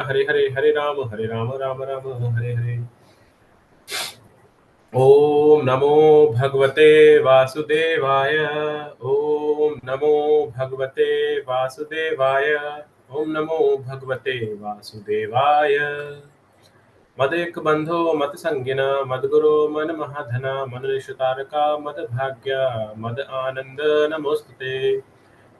हरे हरे, हरे राम राम राम हरे हरे। ओम नमो भगवते वासुदेवाय। ओम नमो भगवते वासुदेवाय। ओम नमो भगवते वासुदेवाय। मदेक बंधो मत संगिना मदगुरो मन महाधना मनऋषितारका मद भाग्य मद आनंद नमोस्तुते।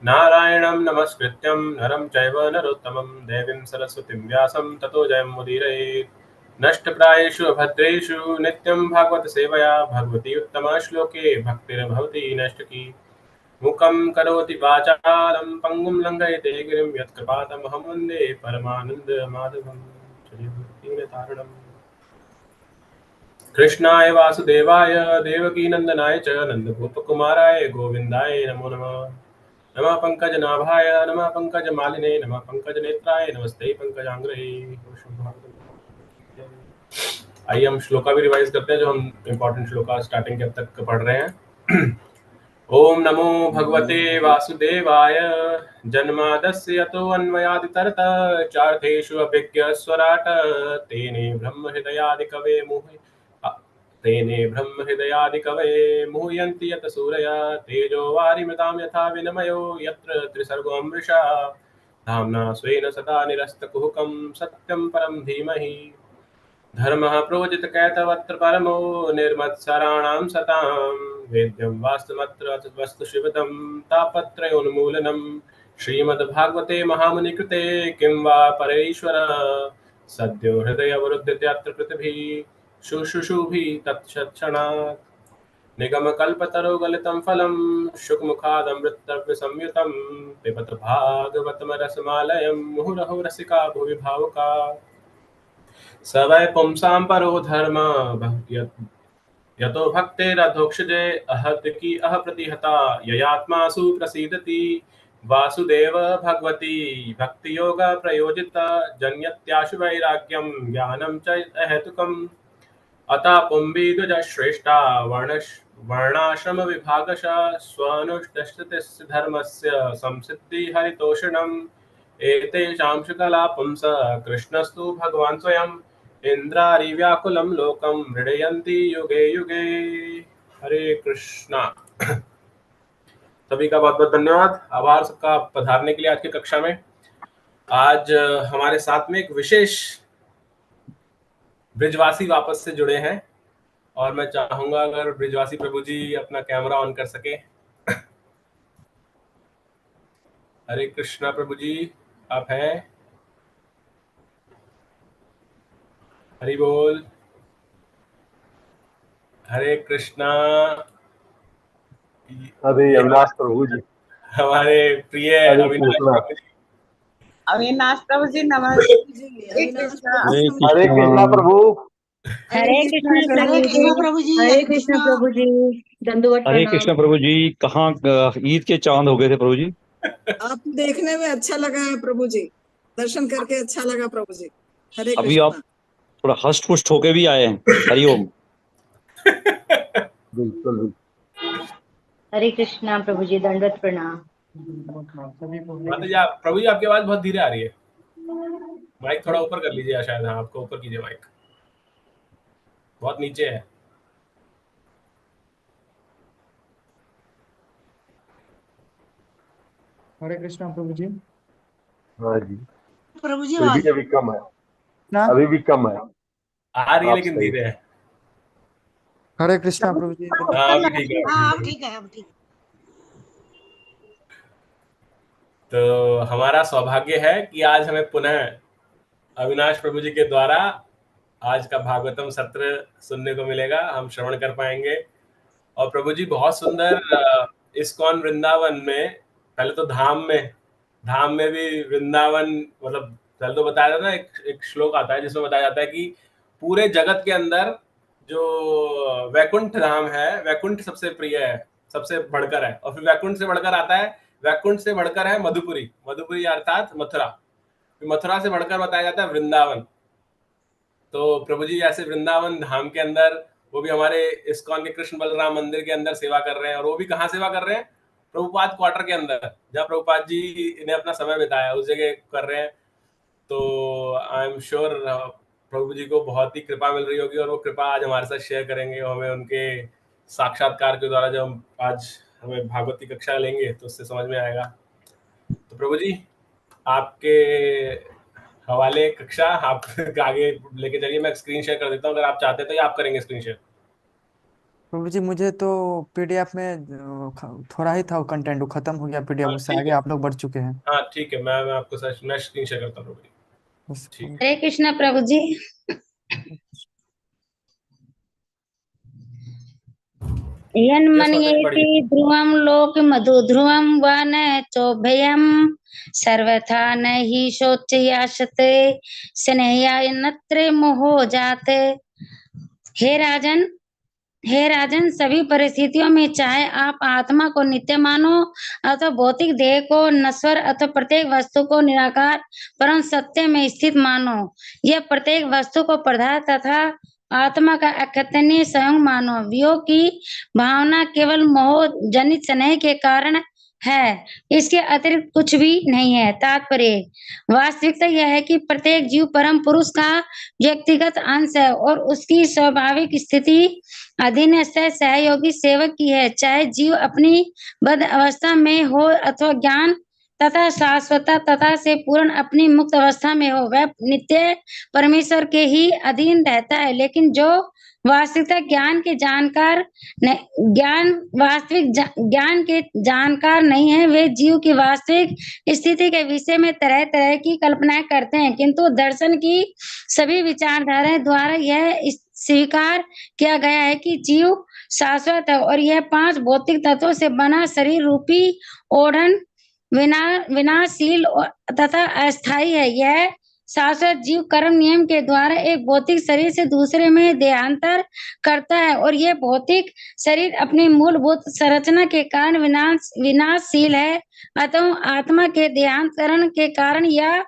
नारायणं नमस्कृत्यं नरं चैव नरोत्तमं देवीं सरस्वतीं व्यासं ततो जयमुदीरयेत्। नष्टप्रायेषु अभद्रेषु नित्यं भागवत सेवया भगवती उत्तमा श्लोके भक्तिर्भवति नष्टकी। मुखं करोति वाचालं पङ्गुं लङ्घयते गिरिं यत्कृपातमहं वन्दे परमानन्दमाधवम्। श्रीभक्तिवेदारणम्। कृष्णाय वासुदेवाय देवकीनन्दनाय च नन्दगोपकुमाराय गोविन्दाय नमो नमः। नमः पंकजनाभाय नमः पंकजमालिने नमः पंकजनेत्राय नमस्ते पंकजांग्रहे। आइए हम श्लोका भी रिवाइज करते हैं जो हम इंपॉर्टेंट श्लोका स्टार्टिंग के अब तक पढ़ रहे हैं। ओम नमो भगवते वासुदेवाय। जन्मादस्य यतो अन्वयादितरतः चार्थेषु अभिज्ञ स्वराट तेने ब्रह्म हृदयादिकवे मुहि तेने ब्रह्म हृदयादिकवे मुह्यन्ति यत सूरया तेजो वारिमृतां यथा विनिमयो यत्र त्रिसर्गो मृषा धाम्ना स्वेन सदा निरस्तकुहकं सत्यं परं धीमहि। धर्मः प्रोजितकैतवत्र परमो निर्मत्सराणां सतां वेद्यं वास्तुमत्र वस्तुशिवदं तापत्रयोन्मूलनं श्रीमद्भागवते महामुनिकृते किं वा परैश्वर सद्यो हृदयवरुध्यते पृथिवी शुश्रूषुभिः तत्क्षणात् निगमकल्पतरुगलितं फलं शुकमुखादमृतद्रव्यसंयुतं पिबत भागवतमरसमालयं मुहुरहो रसिका भुवि भावुका। स वै पुंसां परो धर्म यतो भक्तेरधोक्षजे अहत्की अह प्रतिहता ययात्मासु प्रसीदति वासुदेव भगवती भक्तियोग प्रयोजिता जन्यत्याशु वैराग्यं ज्ञानं च अहेतुकम् अतः पुंबीद्विज श्रेष्ठा वर्णाश्रम विभागशः स्वानुष्ठितस्य धर्मस्य संसिद्धि हरितोषणम् एतेषां शुकला पुंस कृष्णस्तु भगवान् स्वयं इंद्रारिव्याकुलं लोकं मृडयन्ति युगे युगे। हरे कृष्णा। सभी का बहुत बहुत धन्यवाद, आभार सबका पधारने के लिए आज की कक्षा में। आज हमारे साथ में एक विशेष ब्रिजवासी वापस से जुड़े हैं और मैं चाहूंगा अगर ब्रिजवासी प्रभु जी अपना कैमरा ऑन कर सके। हरे कृष्णा प्रभु जी, आप हैं? हरि बोल। हरे कृष्णा। अरे ये अविनाश प्रभु जी, हमारे प्रिय हरे अविनाश कृष्णा। प्रभु जी। अविनाश प्रभु जी नमस्ते जी। हरे कृष्णा हरे कृष्णा प्रभु। हरे कृष्णा प्रभु जी। हरे कृष्णा प्रभु जी। दंडवत हरे प्रणाम। कृष्णा प्रभु जी। कहाँ ईद के चांद हो गए थे प्रभु जी। आपको देखने में अच्छा लगा है प्रभु जी, दर्शन करके अच्छा लगा प्रभु जी। हरे अभी आप कृष्णा। थोड़ा हष्ट पुष्ट होके भी आए हैं। हरिओम। बिल्कुल। हरे कृष्णा प्रभु जी, दंडवत प्रणाम। माता जी प्रभु जी आपकी आवाज बहुत धीरे आ रही है, माइक थोड़ा ऊपर कर लीजिए। शायद हाँ, आपको ऊपर कीजिए, माइक बहुत नीचे है। हरे कृष्णा प्रभु जी। हाँ जी, प्रभु जी फिर भी अभी कम है, अभी भी कम है, आ रही है आप लेकिन सही। धीरे है। हरे कृष्णा प्रभु जी। हाँ अभी ठीक है, हाँ अभी अब ठीक ठीक है, अब ठीक। है। तो हमारा सौभाग्य है कि आज हमें पुनः अविनाश प्रभु जी के द्वारा आज का भागवतम सत्र सुनने को मिलेगा, हम श्रवण कर पाएंगे। और प्रभु जी बहुत सुंदर इस्कॉन वृंदावन में, पहले तो धाम में भी वृंदावन, मतलब पहले तो बताया था ना, एक श्लोक आता है जिसमें बताया जाता है कि पूरे जगत के अंदर जो वैकुंठ धाम है, वैकुंठ सबसे प्रिय है, सबसे बढ़कर है। और फिर वैकुंठ से बढ़कर आता है, वैकुंठ से बढ़कर है मधुपुरी, मधुपुरी अर्थात मथुरा, मथुरा से बढ़कर बताया जाता है वृंदावन। तो प्रभु जी ऐसे वृंदावन धाम के अंदर, वो भी हमारे इस्कॉन के कृष्ण बलराम मंदिर के अंदर सेवा कर रहे हैं। और वो भी कहाँ सेवा कर रहे हैं? प्रभुपाद क्वार्टर के अंदर, जहाँ प्रभुपाद जी ने अपना समय बिताया उस जगह कर रहे हैं। तो आई एम श्योर प्रभु जी को बहुत ही कृपा मिल रही होगी और वो कृपा आज हमारे साथ शेयर करेंगे। हमें उनके साक्षात्कार के द्वारा जब हम आज हमें भागवत की कक्षा लेंगे तो उससे समझ में आएगा। तो प्रभु जी आपके हवाले कक्षा आप आगे लेके चलिए। मैं स्क्रीन शेयर कर देता हूँ, अगर आप चाहते हैं तो, या आप करेंगे स्क्रीन शेयर? प्रभु जी मुझे तो पीडीएफ में थोड़ा ही था वो कंटेंट, वो खत्म हो गया पीडीएफ, हाँ, उससे ठीक आगे है। आप लोग बढ़ चुके हैं। हाँ ठीक है, मैं आपको मैं स्क्रीन शेयर करता हूँ प्रभु जी। बस ठीक। हरे कृष्णा प्रभु जी। यस माता जी, यन्मन्येति पढ़िए। ध्रुवं लोक मधु ध्रुवं व न चोभयम् सर्वथा न हि शोचयाशते स्नेहाय नत्र मोहो जाते। हे राजन, सभी परिस्थितियों में चाहे आप आत्मा को नित्य मानो अथवा भौतिक देह को नश्वर अथवा प्रत्येक वस्तु को निराकार परम सत्य में स्थित मानो, यह प्रत्येक वस्तु को पदार्थ तथा आत्मा का अखत्यान्य स्वयं मानो, वियोग की भावना केवल मोह जनित स्नेह के कारण है, इसके अतिरिक्त कुछ भी नहीं है। तात्पर्य, वास्तविकता यह है कि प्रत्येक जीव परम पुरुष का व्यक्तिगत अंश है और उसकी स्वाभाविक स्थिति अधीनस्थ सहयोगी सेवक की है। चाहे जीव अपनी बद्ध अवस्था में हो अथवा ज्ञान तथा शाश्वता तथा से पूर्ण अपनी मुक्त अवस्था में हो, वह नित्य परमेश्वर के ही अधीन रहता है। लेकिन जो वास्तविकता ज्ञान के जानकार नहीं है, वे जीव की वास्तविक स्थिति के विषय में तरह तरह की कल्पनाएं करते हैं, किंतु दर्शन की सभी विचारधाराएं द्वारा यह स्वीकार किया गया है कि जीव शाश्वत है और यह 5 भौतिक तत्वों से बना शरीर रूपी ओढ़न विनाशशील तथा अस्थायी है। यह शाश्वत जीव कर्म नियम के द्वारा एक भौतिक शरीर से दूसरे में देहांतर करता है और यह भौतिक शरीर अपनी मूलभूत संरचना के कारण विनाशशील है। अतः आत्मा के देहांतरण के कारण या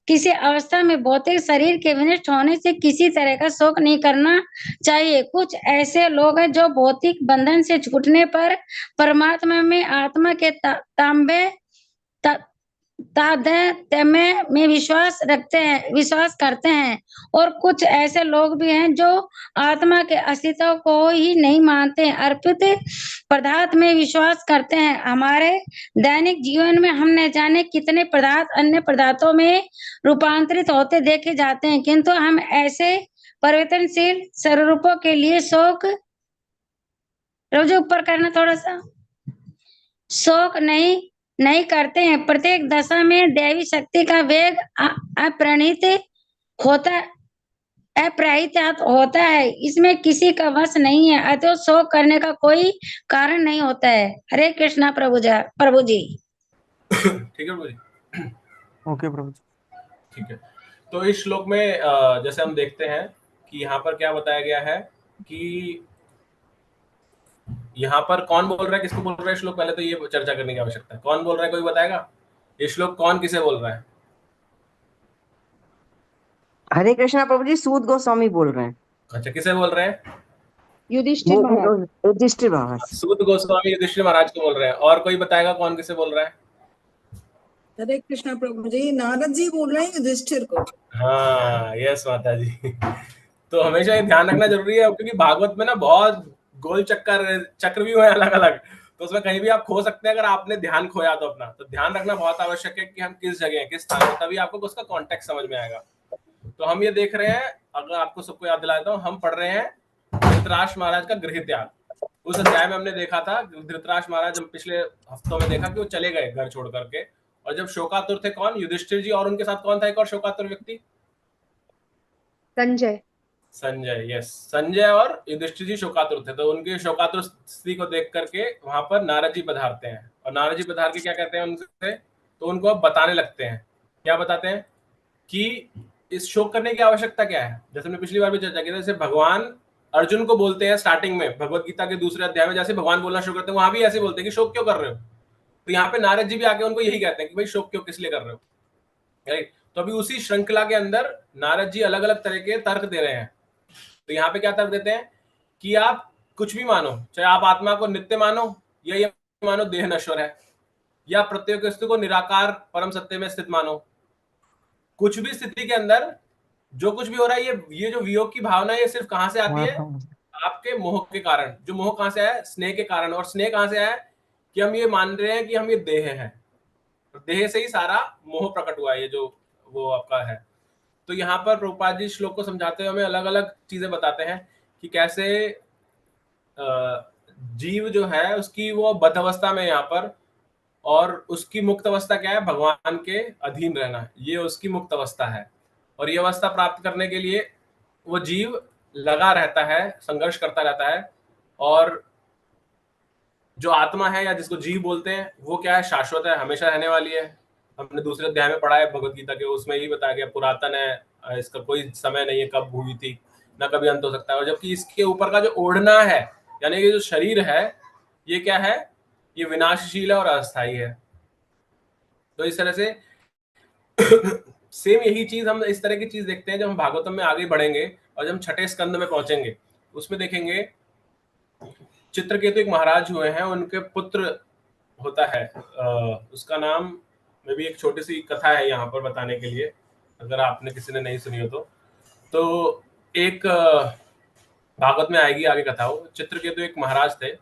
किसी अवस्था में भौतिक शरीर के विनष्ट होने से किसी तरह का शोक नहीं करना चाहिए। कुछ ऐसे लोग हैं जो भौतिक बंधन से छूटने पर परमात्मा में आत्मा के तादात्म्य में विश्वास करते हैं और कुछ ऐसे लोग भी हैं जो आत्मा के अस्तित्व को ही नहीं मानते, अर्पित पदार्थ में विश्वास करते हैं। हमारे दैनिक जीवन में हम न जाने कितने पदार्थ अन्य पदार्थों में रूपांतरित होते देखे जाते हैं, किंतु हम ऐसे परिवर्तनशील स्वरूपों के लिए शोक रोज ऊपर करना थोड़ा सा शोक नहीं करते हैं। प्रत्येक दशा में दैवी शक्ति का वेग अप्रहित होता है, इसमें किसी का वश नहीं है, अतः शोक करने का कोई कारण नहीं होता है। हरे कृष्णा प्रभु जी। ठीक है प्रभु जी। ओके प्रभु जी। ठीक है, तो इस श्लोक में जैसे हम देखते हैं कि यहाँ पर क्या बताया गया है कि यहाँ पर कौन बोल रहा है, किसको बोल रहा है श्लोक, पहले तो ये चर्चा करने की आवश्यकता है। कौन बोल रहा है, कोई बताएगा? ये श्लोक कौन किसे बोल रहा है? हरे कृष्णा प्रभु जी, सूत गोस्वामी बोल रहे हैं। अच्छा, किसे बोल रहे हैं? युधिष्ठिर महाराज। युधिष्ठिर महाराज। सूत गोस्वामी युधिष्ठिर महाराज को बोल रहे हैं। और कोई बताएगा कौन किसे बोल रहा है? हरे कृष्णा प्रभु जी, नारद जी बोल रहे हैं युधिष्ठिर को। हाँ, यस माता जी। तो हमेशा ये ध्यान रखना जरूरी है, क्योंकि भागवत में ना बहुत गोल चक्रव्यूह है अलग अलग, तो उसमें कहीं भी आप खो सकते हैं अगर आपने ध्यान खोया तो अपना। तो ध्यान रखना बहुत आवश्यक है कि हम किस जगह हैं, किस स्थान में, तभी आपको उसका कॉन्टेक्स्ट समझ में आएगा। तो हम ये देख रहे हैं, अगर आपको सबको याद दिला देता हूँ, हम पढ़ रहे हैं धृतराष्ट्र महाराज का गृह त्याग। उस अध्याय में हमने देखा था धृतराष्ट्र महाराज, हम पिछले हफ्तों में देखा कि वो चले गए घर छोड़ करके, और जब शोकातुर थे कौन? युधिष्ठिर जी, और उनके साथ कौन था एक और शोकातुर व्यक्ति? संजय, यस, संजय और युधिष्ठिर जी शोकातुर थे। तो उनकी शोकातुर स्थिति को देख करके वहां पर नारद जी पधारते हैं, और नारद जी पधार के क्या कहते हैं उनसे? तो उनको अब बताने लगते हैं। क्या बताते हैं? कि इस शोक करने की आवश्यकता क्या है। जैसे हमने पिछली बार भी चर्चा की थी, जैसे भगवान अर्जुन को बोलते हैं स्टार्टिंग में भगवत गीता के दूसरे अध्याय में, जैसे भगवान बोलना शुरू करते हैं, वहां भी ऐसे बोलते हैं कि शोक क्यों कर रहे हो। तो यहाँ पे नारद जी भी आके उनको यही कहते हैं कि भाई शोक क्यों, किस लिए कर रहे हो, राइट। तो अभी उसी श्रृंखला के अंदर नारद जी अलग अलग तरह के तर्क दे रहे हैं। तो यहाँ पे क्या तर्क देते हैं कि आप कुछ भी मानो, चाहे आप आत्मा को नित्य मानो या ये मानो देह नश्वर है, या प्रत्येक वस्तु को निराकार परम सत्य में स्थित मानो, कुछ भी स्थिति के अंदर जो कुछ भी हो रहा है, ये जो वियोग की भावना है, ये सिर्फ कहां से आती है? आपके मोह के कारण। जो मोह कहां से आया? स्नेह के कारण। और स्नेह कहां से आया? कि हम ये मान रहे हैं कि हम ये देह हैं, देह से ही सारा मोह प्रकट हुआ है, ये जो वो आपका है। तो यहाँ पर प्रभुपाद जी श्लोक को समझाते हुए हमें अलग अलग चीजें बताते हैं कि कैसे जीव जो है उसकी वो बद्ध अवस्था में यहाँ पर, और उसकी मुक्त अवस्था क्या है? भगवान के अधीन रहना, ये उसकी मुक्त अवस्था है। और ये अवस्था प्राप्त करने के लिए वो जीव लगा रहता है, संघर्ष करता रहता है। और जो आत्मा है या जिसको जीव बोलते हैं, वो क्या है? शाश्वत है, हमेशा रहने वाली है। हमने दूसरे अध्याय में पढ़ा है भगवत गीता के, उसमें यही बताया गया पुरातन है, इसका कोई समय नहीं है कब हुई थी, ना कभी अंत हो सकता है। और जबकि इसके ऊपर का जो ओढ़ना है, यानी कि जो शरीर है, ये क्या है? ये विनाशशील है और अस्थायी है। तो इस तरह से सेम यही चीज हम इस तरह की चीज देखते हैं जब हम भागवतम में आगे बढ़ेंगे और जब हम छठे स्कंद में पहुंचेंगे, उसमें देखेंगे चित्रकेतु एक महाराज हुए हैं, उनके पुत्र होता है, उसका नाम में भी एक छोटी सी कथा है यहाँ पर बताने के लिए, अगर आपने किसी ने नहीं सुनी हो तो एक भागवत में आएगी आगे कथा। हो चित्रकेतु एक महाराज थे,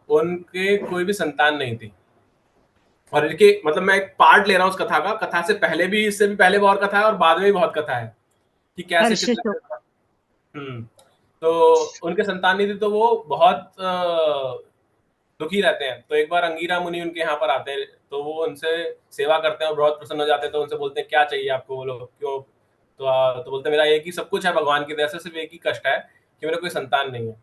उनके कोई भी संतान नहीं थी। और इनके मतलब मैं एक पार्ट ले रहा हूँ उस कथा का, कथा से पहले भी, इससे भी पहले बहुत कथा है और बाद में भी बहुत कथा है कि कैसे तो उनके संतान नहीं थी, तो वो बहुत दुखी रहते हैं। तो एक बार अंगीरा मुनि उनके यहाँ पर आते हैं, तो वो उनसे सेवा करते हैं और बहुत प्रसन्न हो जाते हैं। तो उनसे बोलते हैं क्या चाहिए आपको, बोलो क्यों? तो बोलते हैं मेरा एक ही सब कुछ है भगवान की दया से, सिर्फ एक ही कष्ट है कि मेरा कोई संतान नहीं है।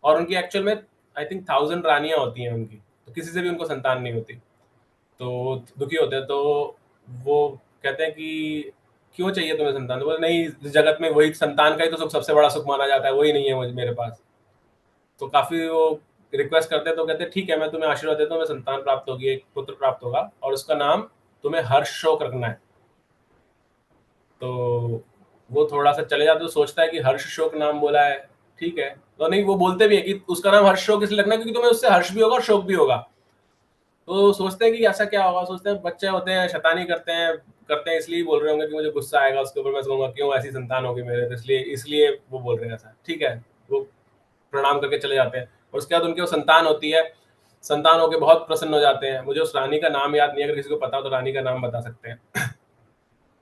और उनकी एक्चुअल में आई थिंक 1000 रानियां होती हैं उनकी, तो किसी से भी उनको संतान नहीं होती। तो दुखी होते हैं, तो वो कहते हैं कि क्यों चाहिए तुम्हें संतान? तो बोले नहीं, इस जगत में वही संतान का ही तो सुख, सबसे बड़ा सुख माना जाता है, वही नहीं है मुझे मेरे पास। तो काफी वो रिक्वेस्ट करते हैं, तो कहते हैं ठीक है, मैं तुम्हें आशीर्वाद देता हूँ, तुम्हें संतान प्राप्त होगी, एक पुत्र प्राप्त होगा, और उसका नाम तुम्हें हर्ष शोक रखना है। तो वो थोड़ा सा चले जाते, तो सोचता है कि हर्ष शोक नाम बोला है, ठीक है। तो नहीं, वो बोलते भी है कि उसका नाम हर्ष शोक इसलिए रखना क्योंकि तुम्हें उससे हर्ष भी होगा और शोक भी होगा। तो सोचते हैं कि ऐसा क्या होगा, सोचते हैं बच्चे होते हैं, शैतानी करते हैं इसलिए बोल रहे होंगे कि मुझे गुस्सा आएगा उसके ऊपर, मैं कहूंगा क्यों ऐसी संतान होगी मेरे, तो इसलिए वो बोल रहे हैं ऐसा, ठीक है। वो प्रणाम करके चले जाते हैं और उसके बाद उनकी वो संतान होती है, संतान होकर बहुत प्रसन्न हो जाते हैं। मुझे उस रानी का नाम याद नहीं है, अगर किसी को पता हो तो रानी का नाम बता सकते हैं।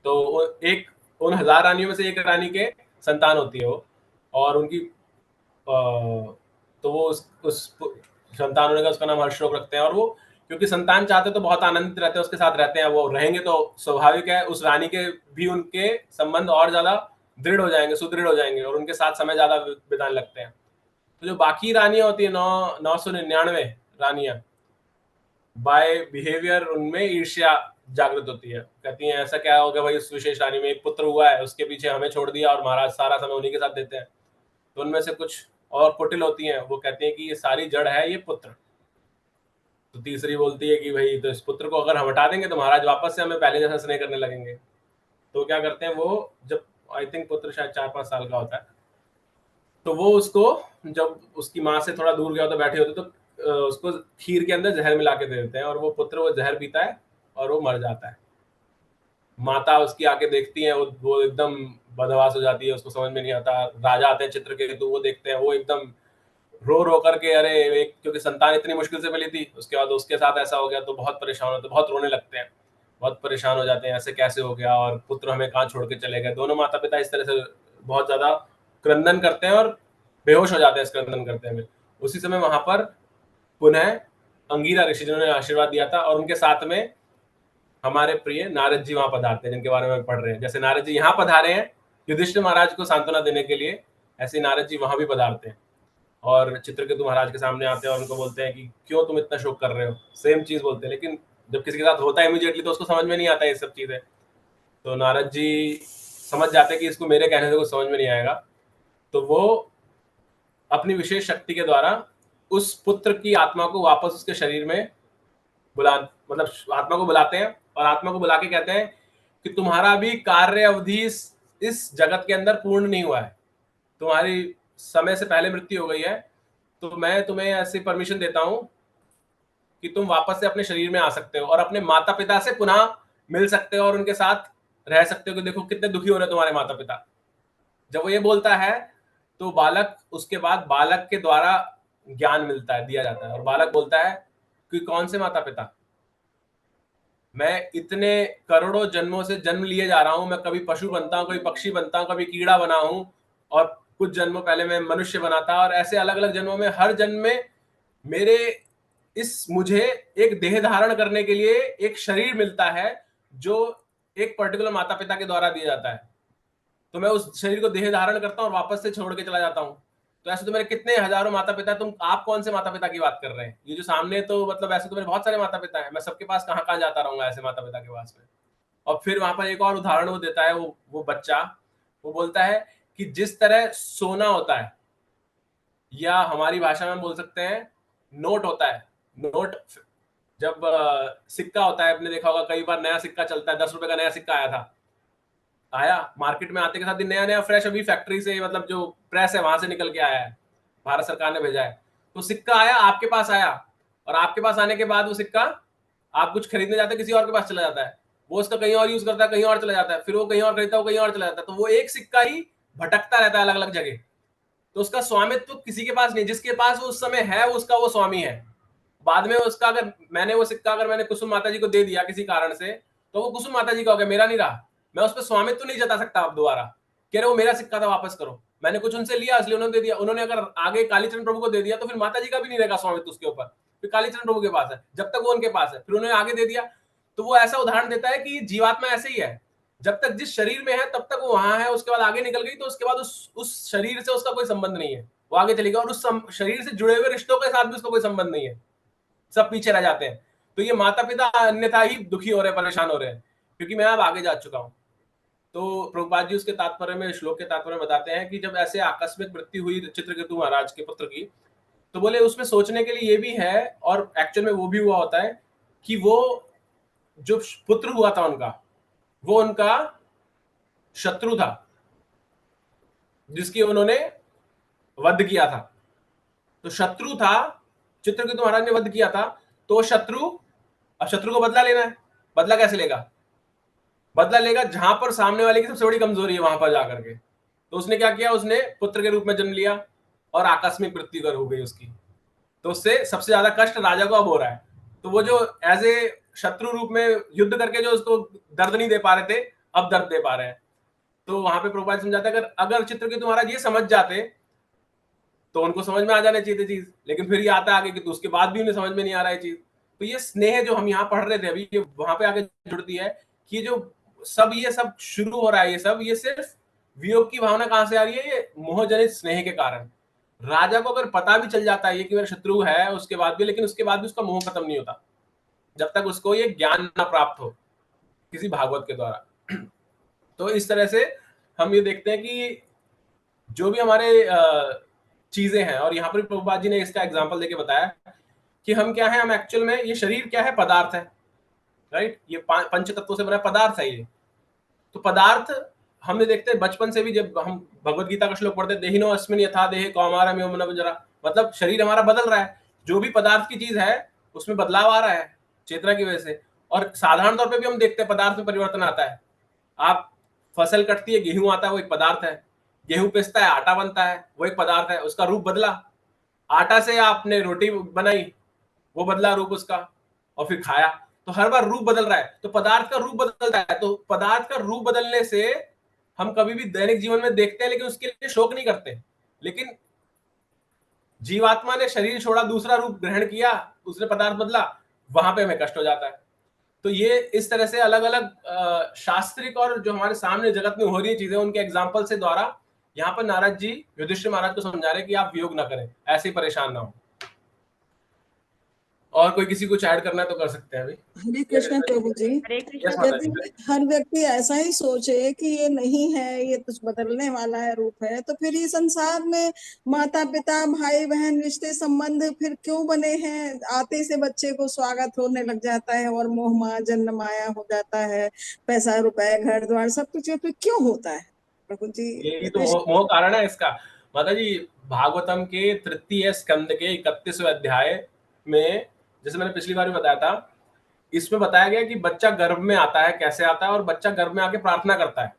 तो एक उन 1000 रानियों में से एक रानी के संतान होती है वो, और उनकी तो वो उस संतान होने का उसका नाम हर्षशोक रखते हैं। और वो क्योंकि संतान चाहते तो बहुत आनंदित रहते हैं, उसके साथ रहते हैं, वो रहेंगे तो स्वाभाविक है उस रानी के भी उनके संबंध और ज्यादा दृढ़ हो जाएंगे, सुदृढ़ हो जाएंगे, और उनके साथ समय ज्यादा बिताने लगते हैं। तो जो बाकी रानियां होती है 999 रानियां, बाय बिहेवियर उनमें ईर्ष्या जागृत होती है। कहती हैं ऐसा क्या हो गया भाई, उस विशेष रानी में एक पुत्र हुआ है, उसके पीछे हमें छोड़ दिया और महाराज सारा समय उन्हीं के साथ देते हैं। तो उनमें से कुछ और कुटिल होती हैं, वो कहती हैं कि ये सारी जड़ है ये पुत्र। तो तीसरी बोलती है कि भाई तो इस पुत्र को अगर हम हटा देंगे तो महाराज वापस से हमें पहले जैसा स्नेह करने लगेंगे। तो क्या करते हैं वो, जब आई थिंक पुत्र शायद 4-5 साल का होता है, तो वो उसको जब उसकी माँ से थोड़ा दूर गया होता, बैठे होते, तो उसको खीर के अंदर जहर मिला के दे देते हैं, और वो पुत्र वो जहर पीता है और वो मर जाता है। माता उसकी आके देखती है, वो एकदम बदहवास हो जाती है, उसको समझ में नहीं आता। राजा आते हैं चित्रकेतु, वो देखते हैं, वो एकदम रो करके, अरे एक क्योंकि संतान इतनी मुश्किल से मिली थी, उसके बाद उसके साथ ऐसा हो गया, तो बहुत परेशान होते, बहुत रोने लगते हैं, बहुत परेशान हो जाते हैं, ऐसे कैसे हो गया और पुत्र हमें कहाँ छोड़ के चले गए। दोनों माता पिता इस तरह से बहुत ज्यादा क्रंदन करते हैं और बेहोश हो जाते हैं इस क्रंदन करते हुए। उसी समय वहां पर पुनः अंगीरा ऋषि जिन्होंने आशीर्वाद दिया था, और उनके साथ में हमारे प्रिय नारद जी वहां पधारते हैं, जिनके बारे में पढ़ रहे हैं। जैसे नारद जी यहाँ पधारे हैं युधिष्ठिर महाराज को सांत्वना देने के लिए, ऐसे नारद जी वहां भी पधारते हैं और चित्रकेतु महाराज के सामने आते हैं और उनको बोलते हैं कि क्यों तुम इतना शोक कर रहे हो। सेम चीज बोलते हैं, लेकिन जब किसी के साथ होता है इमीडिएटली तो उसको समझ में नहीं आता ये सब चीजें। तो नारद जी समझ जाते हैं कि इसको मेरे कहने से कुछ समझ में नहीं आएगा, तो वो अपनी विशेष शक्ति के द्वारा उस पुत्र की आत्मा को वापस उसके शरीर में मतलब आत्मा को बुलाते हैं, और आत्मा को बुला के कहते हैं कि तुम्हारा भी कार्य अवधि इस जगत के अंदर पूर्ण नहीं हुआ है, तुम्हारी समय से पहले मृत्यु हो गई है, तो मैं तुम्हें ऐसी परमिशन देता हूं कि तुम वापस से अपने शरीर में आ सकते हो और अपने माता पिता से पुनः मिल सकते हो और उनके साथ रह सकते हो कि देखो कितने दुखी हो रहे तुम्हारे माता पिता। जब वो ये बोलता है तो बालक, उसके बाद बालक के द्वारा ज्ञान मिलता है, दिया जाता है, और बालक बोलता है कि कौन से माता पिता, मैं इतने करोड़ों जन्मों से जन्म लिए जा रहा हूं, मैं कभी पशु बनता हूं, कभी पक्षी बनता हूं, कभी कीड़ा बना हूं, और कुछ जन्मों पहले मैं मनुष्य बना था, और ऐसे अलग अलग जन्मों में, हर जन्म में मेरे मुझे एक देह धारण करने के लिए एक शरीर मिलता है जो एक पर्टिकुलर माता पिता के द्वारा दिया जाता है। तो मैं उस शरीर को देह धारण करता हूं और वापस से छोड़ के चला जाता हूं। तो ऐसे तो मेरे कितने हजारों माता पिता, तुम आप कौन से माता पिता की बात कर रहे हैं? ये जो सामने, तो मतलब ऐसे तो मेरे बहुत सारे माता पिता हैं, मैं सबके पास कहाँ कहाँ जाता रहूंगा ऐसे माता पिता के पास में। और फिर वहां पर एक और उदाहरण वो देता है, वो बच्चा, वो बोलता है कि जिस तरह सोना होता है, या हमारी भाषा में बोल सकते हैं नोट होता है, नोट, जब सिक्का होता है, आपने देखा होगा कई बार नया सिक्का चलता है, 10 रुपए का नया सिक्का आया था, आया मार्केट में आते के साथ ही नया नया फ्रेश, अभी फैक्ट्री से, मतलब जो प्रेस है वहां से निकल के आया है, भारत सरकार ने भेजा है, तो सिक्का आया, आपके पास आया, और आपके पास आने के बाद वो सिक्का, आप कुछ खरीदने जाते हैं, किसी और के पास चला जाता है, वो उसका कहीं और यूज करता है, कहीं और चला जाता है, फिर वो कहीं और खरीदता है, वो कहीं और चला जाता है, तो वो एक सिक्का ही भटकता रहता है अलग अलग जगह। तो उसका स्वामित्व किसी के पास नहीं, जिसके पास वो उस समय है उसका वो स्वामी है। बाद में उसका, अगर मैंने वो सिक्का, अगर मैंने कुसुम माता जी को दे दिया किसी कारण से, तो वो कुसुम माता जी का हो गया, मेरा नहीं रहा। मैं उस पर स्वामित्व तो नहीं जता सकता अब दोबारा, कह रहे वो मेरा सिक्का था, वापस करो, मैंने कुछ उनसे लिया इसलिए उन्होंने दे दिया। उन्होंने अगर आगे कालीचरण प्रभु को दे दिया तो फिर माता जी का भी नहीं रहेगा स्वामित्व उसके ऊपर, फिर कालीचरण प्रभु के पास है, जब तक वो उनके पास है, फिर उन्होंने आगे दे दिया। तो वो ऐसा उदाहरण देता है कि जीवात्मा ऐसे ही है, जब तक जिस शरीर में है तब तक वो वहां है, उसके बाद आगे निकल गई तो उसके बाद उस शरीर से उसका कोई संबंध नहीं है, वो आगे चली गई, और उस शरीर से जुड़े हुए रिश्तों के साथ भी उसका कोई संबंध नहीं है, सब पीछे रह जाते हैं। तो ये माता पिता अन्यथा ही दुखी हो रहे हैं, परेशान हो रहे हैं, क्योंकि मैं अब आगे जा चुका हूं। तो प्रभुपाद जी उसके तात्पर्य में, श्लोक के तात्पर्य में बताते हैं कि जब ऐसे आकस्मिक मृत्यु हुई चित्रकेतु महाराज के पुत्र की, तो बोले उसमें सोचने के लिए ये भी है, और एक्चुअल में वो भी हुआ होता है कि वो जो पुत्र हुआ था उनका, वो उनका शत्रु था जिसकी उन्होंने वध किया था। तो शत्रु था, चित्रकेतु महाराज ने वध किया था, तो शत्रु, अब शत्रु को बदला लेना है, बदला कैसे लेगा? बदला लेगा जहां पर सामने वाले की सबसे बड़ी कमजोरी है, वहां पर जाकर के। तो उसने क्या किया, उसने पुत्र के रूप में जन्म लिया और आकस्मिक मृत्यु कर हो गई उसकी। तो उससे सबसे ज्यादा कष्ट राजा को अब हो रहा है। तो वो जो एज ए शत्रु रूप में युद्ध करके जो उसको दर्द नहीं दे पा रहे थे, अब दर्द दे पा रहे हैं। तो वहां पे प्रभुपाद समझाते हैं, अगर चित्रकेतु महाराज ये समझ जाते तो उनको समझ में आ जाना चाहिए चीज, लेकिन फिर ये आता है आगे कि तो उसके बाद भी उन्हें समझ में नहीं आ रहा है चीज। तो ये स्नेह जो हम यहाँ पढ़ रहे थे अभी, ये वहां पे आगे जुड़ती है कि ये सब शुरू हो रहा है, ये सिर्फ वियोग की भावना कहां से आ रही है? ये मोहजनित स्नेह के कारण। राजा को अगर पता भी चल जाता है ये कि मेरा शत्रु है उसके बाद भी, लेकिन उसके बाद भी उसका मोह खत्म नहीं होता जब तक उसको ये ज्ञान ना प्राप्त हो किसी भागवत के द्वारा। तो इस तरह से हम ये देखते हैं कि जो भी हमारे चीजें हैं, और यहाँ पर प्रभुपाद जी ने इसका एग्जाम्पल देके बताया कि हम क्या है, हम एक्चुअल में, ये शरीर क्या है? पदार्थ है, राइट? ये पंच तत्वों से बना पदार्थ है ये। तो पदार्थ हमने देखते हैं बचपन से भी, जब हम भगवत गीता का श्लोक पढ़ते हैं, देहिनो अस्मिन् यथा देहे कौमारम यौवनम जरा, मतलब शरीर हमारा बदल रहा है, जो भी पदार्थ की चीज है उसमें बदलाव आ रहा है चेतना की वजह से। और साधारण तौर पे भी हम देखते हैं पदार्थ में परिवर्तन आता है। आप फसल कटती है, गेहूं आता है, वो एक पदार्थ है। गेहूं पिसता है, आटा बनता है, वो एक पदार्थ है, उसका रूप बदला। आटा से आपने रोटी बनाई, वो बदला रूप उसका, और फिर खाया। तो हर बार रूप बदल रहा है, तो पदार्थ का रूप बदलता है। तो पदार्थ का रूप बदलने से हम कभी भी दैनिक जीवन में देखते हैं, लेकिन उसके लिए शोक नहीं करते। लेकिन जीवात्मा ने शरीर छोड़ा, दूसरा रूप ग्रहण किया, उसने पदार्थ बदला, वहां पे हमें कष्ट हो जाता है। तो ये इस तरह से अलग अलग शास्त्रिक और जो हमारे सामने जगत में हो रही चीजें, उनके एग्जाम्पल से द्वारा यहाँ पर नारद जी युधिष्ठिर महाराज को समझा रहे कि आप वियोग ना करें, ऐसे ही परेशान ना हो। और कोई किसी कुछ ऐड करना है तो कर सकते हैं अभी। हरे कृष्ण प्रभु जी। यदि हर व्यक्ति ऐसा ही सोचे कि ये नहीं है, ये कुछ बदलने वाला है, रूप है, तो फिर ये संसार में माता पिता भाई बहन रिश्ते संबंध फिर क्यों बने हैं? आते से बच्चे को स्वागत होने लग जाता है और मोह माया जन्म माया हो जाता है, पैसा रुपए घर द्वार सब कुछ फिर क्यों होता है प्रभु जी? ये तो मोह कारण है इसका। माता जी भागवतम के तृतीय स्कंद के 31वें अध्याय में, जैसे मैंने पिछली बार भी बताया था इसमें बताया गया कि बच्चा गर्भ में आता है, कैसे आता है, और बच्चा गर्भ में आके प्रार्थना करता है,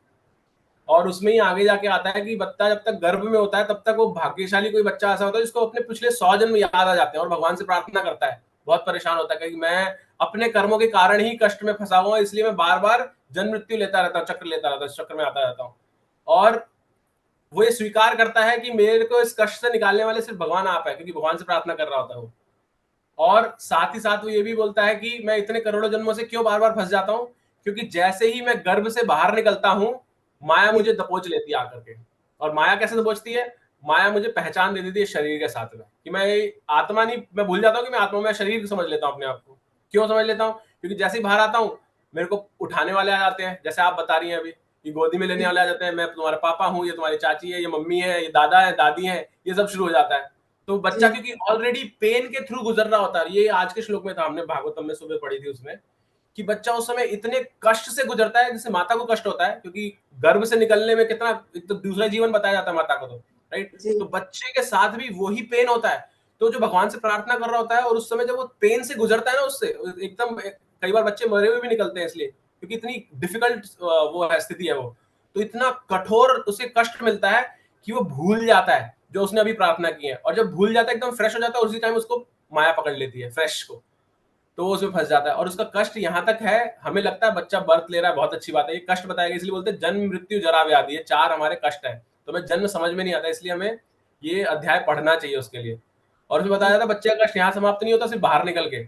और उसमें ही आगे जाके आता है कि बच्चा जब तक गर्भ में होता है तब तक वो भाग्यशाली कोई बच्चा ऐसा होता है जिसको अपने पिछले 100 जन्म याद आ जाते हैं और भगवान से प्रार्थना करता है, बहुत परेशान होता है कि मैं अपने कर्मों के कारण ही कष्ट में फंसा हुआ, इसलिए मैं बार बार जन्म मृत्यु लेता रहता हूँ, चक्र लेता रहता हूँ, इस चक्र में आता रहता हूँ। और वो ये स्वीकार करता है कि मेरे को इस कष्ट से निकालने वाले सिर्फ भगवान आप है, क्योंकि भगवान से प्रार्थना कर रहा होता है वो। और साथ ही साथ वो ये भी बोलता है कि मैं इतने करोड़ों जन्मों से क्यों बार बार फंस जाता हूँ, क्योंकि जैसे ही मैं गर्भ से बाहर निकलता हूँ माया मुझे दबोच लेती है आकर के। और माया कैसे दबोचती है? माया मुझे पहचान दे देती है शरीर के साथ में, कि मैं आत्मा नहीं, मैं भूल जाता हूँ कि मैं आत्मा, मैं शरीर समझ लेता हूँ अपने आप को। क्यों समझ लेता हूँ? क्योंकि जैसे ही बाहर आता हूँ मेरे को उठाने वाले आ जाते हैं, जैसे आप बता रही हैं अभी, ये गोदी में लेने वाले आ जाते हैं, मैं तुम्हारा पापा हूँ, ये तुम्हारी चाची है, ये मम्मी है, ये दादा है, दादी है, ये सब शुरू हो जाता है। तो बच्चा क्योंकि ऑलरेडी पेन के थ्रू गुजर रहा होता है, ये आज के श्लोक में था, हमने भागवतम में सुबह पढ़ी थी उसमें, कि बच्चा उस समय इतने कष्ट से गुजरता है जैसे माता को कष्ट होता है, क्योंकि गर्भ से निकलने में कितना, एक तो दूसरा जीवन बताया जाता है माता को, तो राइट, तो बच्चे के साथ भी वही पेन होता है। तो जो भगवान से प्रार्थना कर रहा होता है और उस समय जब वो पेन से गुजरता है ना, उससे एकदम, कई बार बच्चे मरे हुए भी निकलते हैं इसलिए, क्योंकि इतनी डिफिकल्ट वो स्थिति है वो, तो इतना कठोर उसे कष्ट मिलता है कि वो भूल जाता है जो उसने अभी प्रार्थना की है, और जब भूल जाता है एकदम फ्रेश हो जाता है, उसी टाइम उसको माया पकड़ लेती है फ्रेश को, तो वो उसमें फंस जाता है। और उसका कष्ट यहाँ तक है, हमें लगता है बच्चा बर्थ ले रहा है, बहुत अच्छी बात है, ये कष्ट बताएगा, इसलिए बोलते हैं जन्म मृत्यु जरा व्याधि, ये 4 हमारे कष्ट है, तो हमें जन्म समझ में नहीं आता, इसलिए हमें ये अध्याय पढ़ना चाहिए उसके लिए। और उसमें बताया जाता है बच्चे का कष्ट यहाँ समाप्त नहीं होता, सिर्फ बाहर निकल के,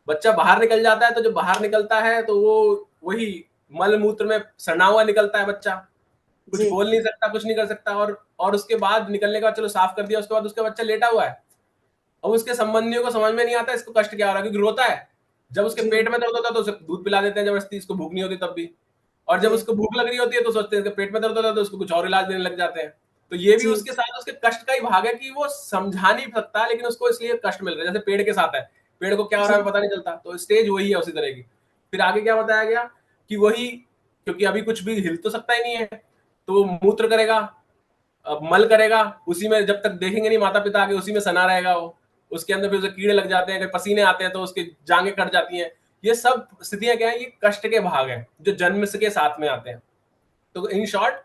बच्चा बाहर निकल जाता है, तो जब बाहर निकलता है तो वो वही मल मूत्र में सड़ा हुआ निकलता है बच्चा, कुछ बोल नहीं सकता, कुछ नहीं कर सकता, और उसके बाद निकलने के बाद चलो साफ कर दिया, उसके बाद उसका बच्चा लेटा हुआ है, और उसके संबंधियों को समझ में नहीं आता इसको कष्ट क्या हो रहा है, क्योंकि रोता है। जब उसके पेट में दर्द होता है तो उसे दूध पिला देते हैं जबरदस्ती, इसको भूख नहीं होती तब भी, और जब उसको भूख लग रही होती है तो सोचते हैं पेट में दर्द होता है तो उसको कुछ और इलाज देने लग जाते हैं। तो ये भी उसके साथ उसके कष्ट का ही भाग है कि वो समझा नहीं सकता, लेकिन उसको इसलिए कष्ट मिल रहा है, जैसे पेड़ के साथ है, पेड़ को क्या हो रहा है पता नहीं चलता, तो स्टेज वही है उसी तरह की। फिर आगे क्या बताया गया कि वही, क्योंकि अभी कुछ भी हिल तो सकता ही नहीं है, तो वो मूत्र करेगा, मल करेगा, उसी में जब तक देखेंगे नहीं माता पिता आगे, उसी में सना रहेगा वो, उसके अंदर फिर उसे कीड़े लग जाते हैं, पसीने आते हैं तो उसके जांघें कट जाती हैं। ये सब स्थितियां क्या है, ये कष्ट के भाग हैं जो जन्म के साथ में आते हैं। तो इन शॉर्ट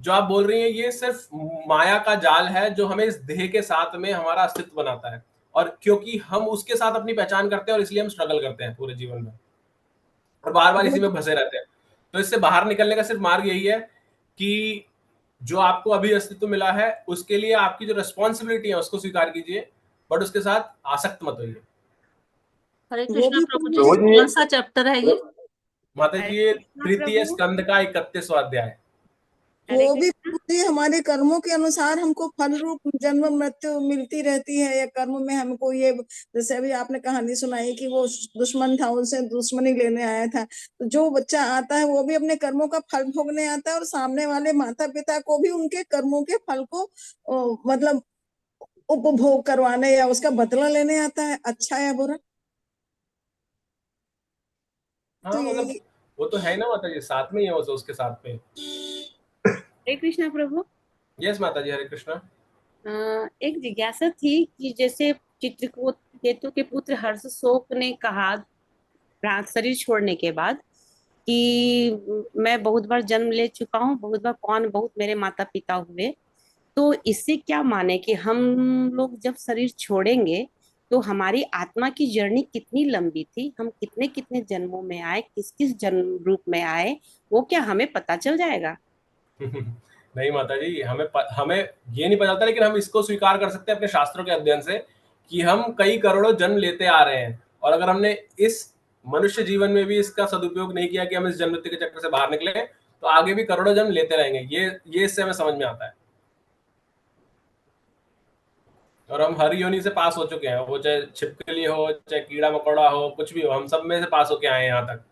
जो आप बोल रही हैं ये सिर्फ माया का जाल है जो हमें इस देह के साथ में हमारा अस्तित्व बनाता है, और क्योंकि हम उसके साथ अपनी पहचान करते हैं और इसलिए हम स्ट्रगल करते हैं पूरे जीवन में और बार बार इसी में फंसे रहते हैं। तो इससे बाहर निकलने का सिर्फ मार्ग यही है कि जो आपको अभी अस्तित्व मिला है उसके लिए आपकी जो रिस्पॉन्सिबिलिटी है उसको स्वीकार कीजिए, बट उसके साथ आसक्त मत होइए। हरे कृष्णा प्रभु जी, कौन सा चैप्टर है ये? माता जी ये तृतीय स्कंद का 31वां अध्याय। वो भी हमारे कर्मों के अनुसार हमको फल रूप जन्म मृत्यु मिलती रहती है, या कर्म में हमको ये, जैसे अभी आपने कहानी सुनाई कि वो दुश्मन था, उनसे दुश्मनी लेने आया था, तो जो बच्चा आता है वो भी अपने कर्मों का फल भोगने आता है, और सामने वाले माता पिता को भी उनके कर्मों के फल को मतलब उपभोग करवाने या उसका बदला लेने आता है, अच्छा या बुरा। हाँ, मतलब वो तो है ना माता जी, साथ में ही है वो, उसके साथ में। हरे कृष्णा प्रभु। यस माता जी, हरे कृष्णा। एक जिज्ञासा थी कि जैसे चित्रकूट केतु के पुत्र हर्षशोक ने कहा शरीर छोड़ने के बाद कि मैं बहुत बार जन्म ले चुका हूँ, बहुत बार कौन बहुत मेरे माता पिता हुए, तो इससे क्या माने कि हम लोग जब शरीर छोड़ेंगे तो हमारी आत्मा की जर्नी कितनी लंबी थी, हम कितने कितने जन्मों में आए, किस किस जन्म रूप में आए, वो क्या हमें पता चल जाएगा? नहीं माता जी, हमें ये नहीं पता चलता, लेकिन हम इसको स्वीकार कर सकते हैं अपने शास्त्रों के अध्ययन से कि हम कई करोड़ों जन्म लेते आ रहे हैं, और अगर हमने इस मनुष्य जीवन में भी इसका सदुपयोग नहीं किया कि हम इस जन्म मृत्यु के चक्र से बाहर निकले, तो आगे भी करोड़ों जन्म लेते रहेंगे। ये इससे हमें समझ में आता है, और हम हर योनि से पास हो चुके हैं, वो चाहे छिपकली हो, चाहे कीड़ा मकोड़ा हो, कुछ भी हो, हम सब में से पास होके आए हैं यहाँ तक।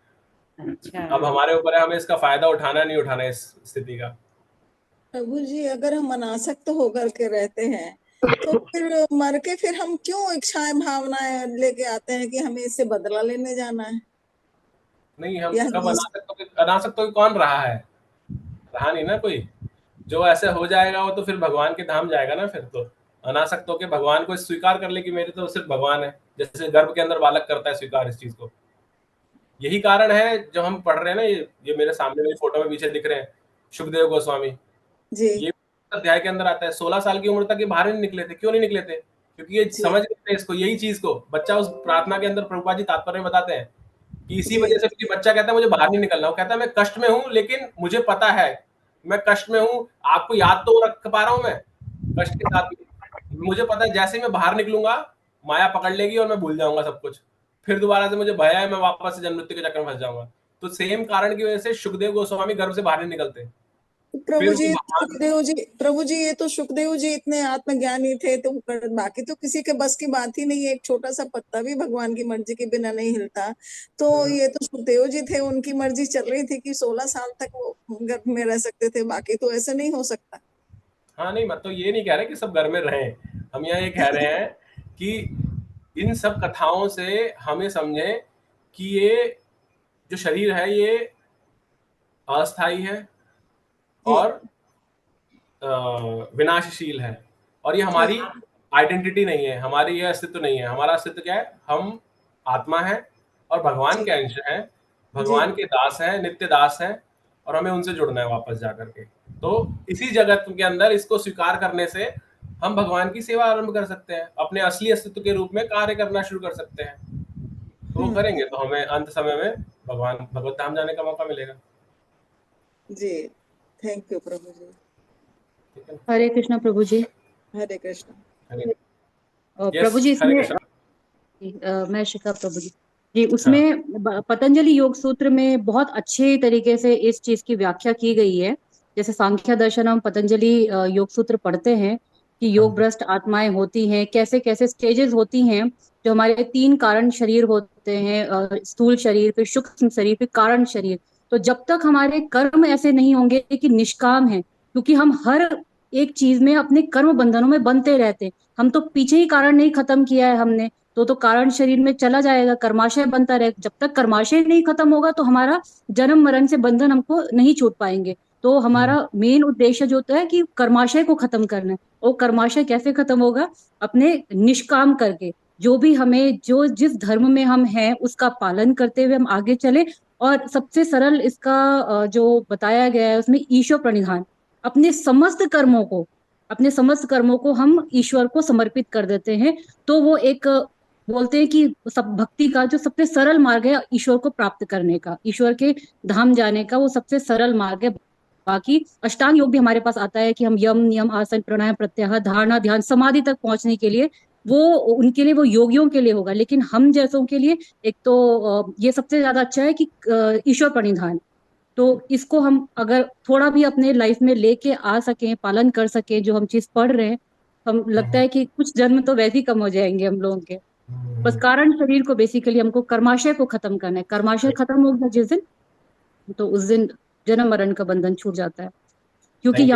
अच्छा। अब हमारे ऊपर है हमें इसका फायदा उठाना नहीं उठाना इस स्थिति का। प्रभु जी, अगर हम अनासक्त होकर के रहते हैं तो फिर मर के फिर हम क्यों इच्छाएं भावनाएं लेके आते हैं कि हमें इससे बदला लेने जाना है? नहीं, हम कब अनासक्त हो कौन रहा है? रहा नहीं ना कोई। जो ऐसे हो जाएगा वो तो फिर भगवान के धाम जाएगा ना। फिर तो अनासक्त होके भगवान को स्वीकार कर ले कि मेरे तो सिर्फ भगवान है, जैसे गर्भ के अंदर बालक करता है स्वीकार इस चीज को। यही कारण है जो हम पढ़ रहे हैं ना, ये मेरे सामने मेरी फोटो में पीछे दिख रहे हैं सुखदेव गोस्वामी, जी ये अध्याय के अंदर आता है। 16 साल की उम्र तक ये बाहर नहीं निकले थे। क्यों नहीं निकले थे? क्योंकि ये जी समझ गए थे इसको, यही चीज को। बच्चा उस प्रार्थना के अंदर प्रभुपाद जी तात्पर्य बताते हैं कि इसी जी वजह से कि बच्चा कहता है मुझे बाहर नहीं निकलना। वो कहता है मैं कष्ट में हूं, लेकिन मुझे पता है मैं कष्ट में हूं। आपको याद तो रख पा रहा हूं मैं कष्ट के साथ भी। मुझे पता है जैसे ही मैं बाहर निकलूंगा माया पकड़ लेगी और मैं भूल जाऊंगा सब कुछ। फिर दोबारा से मुझे भय है, मैं वापस से जन्म मृत्यु के चक्कर में फंस जाऊंगा। तो सेम कारण की वजह से सुखदेव गोस्वामी गर्भ से बाहर नहीं निकलते। फिर प्रभु वो जी, भगवान प्रभु जी, ये तो सुखदेव जी इतने आत्मज्ञानी थे, तो बाकी तो किसी के बस की बात ही नहीं है। एक छोटा सा पत्ता भी भगवान की मर्जी के बिना नहीं हिलता। तो ये तो सुखदेव जी थे, उनकी मर्जी चल रही थी कि 16 साल तक वो गर्भ में रह सकते थे, बाकी तो ऐसे नहीं हो सकता। हाँ नहीं, मैं तो ये नहीं कह रहे कि सब घर में रहें। हम यहाँ ये कह रहे हैं कि इन सब कथाओं से हमें समझे कि ये जो शरीर है ये अस्थाई है जी और विनाशशील है, और ये जी हमारी आइडेंटिटी नहीं है, हमारी ये अस्तित्व नहीं है। हमारा अस्तित्व क्या है? हम आत्मा है और भगवान जी के अंश हैं, जी भगवान के दास हैं, नित्य दास हैं, और हमें उनसे जुड़ना है वापस जा करके। तो इसी जगत के अंदर इसको स्वीकार करने से हम भगवान की सेवा आरंभ कर सकते हैं, अपने असली अस्तित्व के रूप में कार्य करना शुरू कर सकते हैं। तो वो करेंगे तो हमें अंत समय में भगवान भगवत धाम जाने का मौका मिलेगा। जी। थैंक यू प्रभु जी। ठीक है, हरे कृष्णा प्रभु जी। हरे कृष्ण। हरे प्रभु यस, जी हरे इसमें कृष्ण। मैं शिखा प्रभु जी जी हाँ उसमें पतंजलि योग सूत्र में बहुत अच्छे तरीके से इस चीज की व्याख्या की गई है। जैसे सांख्य दर्शन हम पतंजलि योग सूत्र पढ़ते हैं कि योग हाँ भ्रष्ट आत्माएं होती हैं, कैसे कैसे स्टेजेस होती हैं। जो हमारे 3 कारण शरीर होते हैं, स्थूल शरीर, फिर सूक्ष्म शरीर, फिर कारण शरीर। तो जब तक हमारे कर्म ऐसे नहीं होंगे कि निष्काम है, क्योंकि हम हर एक चीज में अपने कर्म बंधनों में बंधते रहते हैं। हम तो पीछे ही कारण नहीं खत्म किया है हमने, तो कारण शरीर में चला जाएगा, कर्माशय बनता रहे। जब तक कर्माशय नहीं खत्म होगा तो हमारा जन्म मरण से बंधन हमको नहीं छूट पाएंगे। तो हमारा मेन उद्देश्य जो होता है कि कर्माशय को खत्म करना है। और कर्माशय कैसे खत्म होगा? अपने निष्काम करके, जो भी हमें जो जिस धर्म में हम हैं उसका पालन करते हुए हम आगे चले। और सबसे सरल इसका जो बताया गया है उसमें ईश्वर प्रणिधान, अपने समस्त कर्मों को हम ईश्वर को समर्पित कर देते हैं। तो वो एक बोलते हैं कि सब भक्ति का जो सबसे सरल मार्ग है ईश्वर को प्राप्त करने का, ईश्वर के धाम जाने का, वो सबसे सरल मार्ग है। बाकी अष्टांग योग भी हमारे पास आता है कि हम यम नियम आसन प्राणायाम प्रत्याहार धारणा ध्यान समाधि तक पहुंचने के लिए, वो उनके लिए, वो योगियों के लिए होगा। लेकिन हम जैसों के लिए एक तो ये सबसे ज्यादा अच्छा है कि ईश्वर प्रणिधान। तो इसको हम अगर थोड़ा भी अपने लाइफ में लेके आ सकें, पालन कर सकें, जो हम चीज पढ़ रहे हैं, हम लगता है कि कुछ जन्म तो वैसे ही कम हो जाएंगे हम लोगों के। बस कारण शरीर को बेसिकली हमको कर्माशय को खत्म करना है। कर्माशय खत्म हो गया जिस दिन, तो उस दिन जन्म मरण का बंधन छूट जाता है। क्योंकि थैंक यू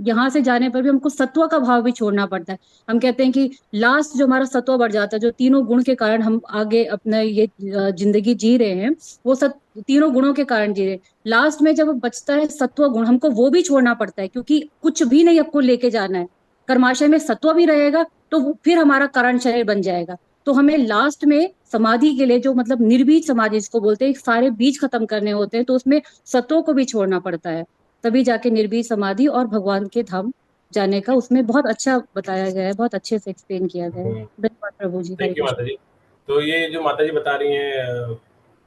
यहाँ से जाने पर भी हमको सत्व का भाव भी छोड़ना पड़ता है। हम कहते हैं कि लास्ट जो हमारा सत्व बढ़ जाता है, जो तीनों गुण के कारण हम आगे अपना ये जिंदगी जी रहे हैं, वो तीनों गुणों के कारण जी रहे हैं। लास्ट में जब बचता है सत्व गुण, हमको वो भी छोड़ना पड़ता है, क्योंकि कुछ भी नहीं आपको लेके जाना है। कर्माशय में सत्व भी रहेगा तो फिर हमारा कारण शरीर बन जाएगा। तो हमें लास्ट में समाधि के लिए, जो मतलब निर्बीज समाधि जिसको बोलते हैं, सारे बीज खत्म करने होते हैं, तो उसमें सत्वों को भी छोड़ना पड़ता है। तभी जाके निर्बीज समाधि और भगवान के धाम जाने का उसमें बहुत अच्छा बताया गया है, बहुत अच्छे से एक्सप्लेन किया गया है। धन्यवाद प्रभु जी। हरे थैंक यू माता कृष्ण। जी। तो ये जो माता जी बता रही हैं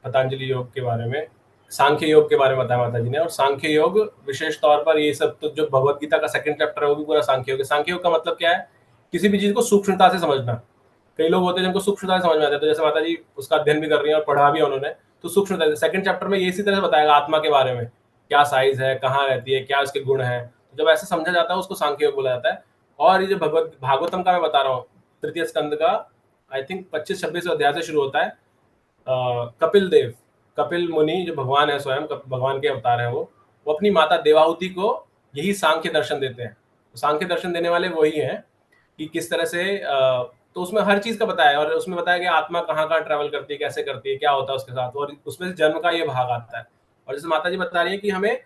पतंजलि योग के बारे में, सांख्य योग के बारे में बताया माता जी ने। और सांख्य योग विशेष तौर पर ये सब, तो जो भगवत गीता का 2nd चैप्टर है वो भी पूरा सांख्य योग है। सांख्य योग का मतलब क्या है? किसी भी चीज को सूक्ष्मता से समझना। कई लोग होते हैं जिनको सूक्ष्मता से समझ में आता है, तो जैसे माता जी उसका अध्ययन भी कर रही हैं और पढ़ा भी उन्होंने, तो सूक्ष्मता से 2nd चैप्टर में ये इसी तरह से बताएगा आत्मा के बारे में, क्या साइज है, कहाँ रहती है, क्या उसके गुण है। तो जब ऐसे समझा जाता है उसको सांख्य योग बोला जाता है। और ये जो भागवतम का मैं बता रहा हूँ, 3य स्कंद का आई थिंक 25-26 अध्याय से शुरू होता है। कपिल देव, कपिल मुनि जो भगवान है, स्वयं भगवान के अवतार है, वो अपनी माता देवाहुति को यही सांख्य दर्शन देते हैं। तो सांख्य दर्शन देने वाले वही हैं कि किस तरह से तो उसमें हर चीज का बताया है, और उसमें बताया कि आत्मा कहाँ कहाँ ट्रैवल करती है, कैसे करती है, क्या होता है उसके साथ, और उसमें जन्म का ये भाग आता है। और जैसे माता जी बता रही है कि हमें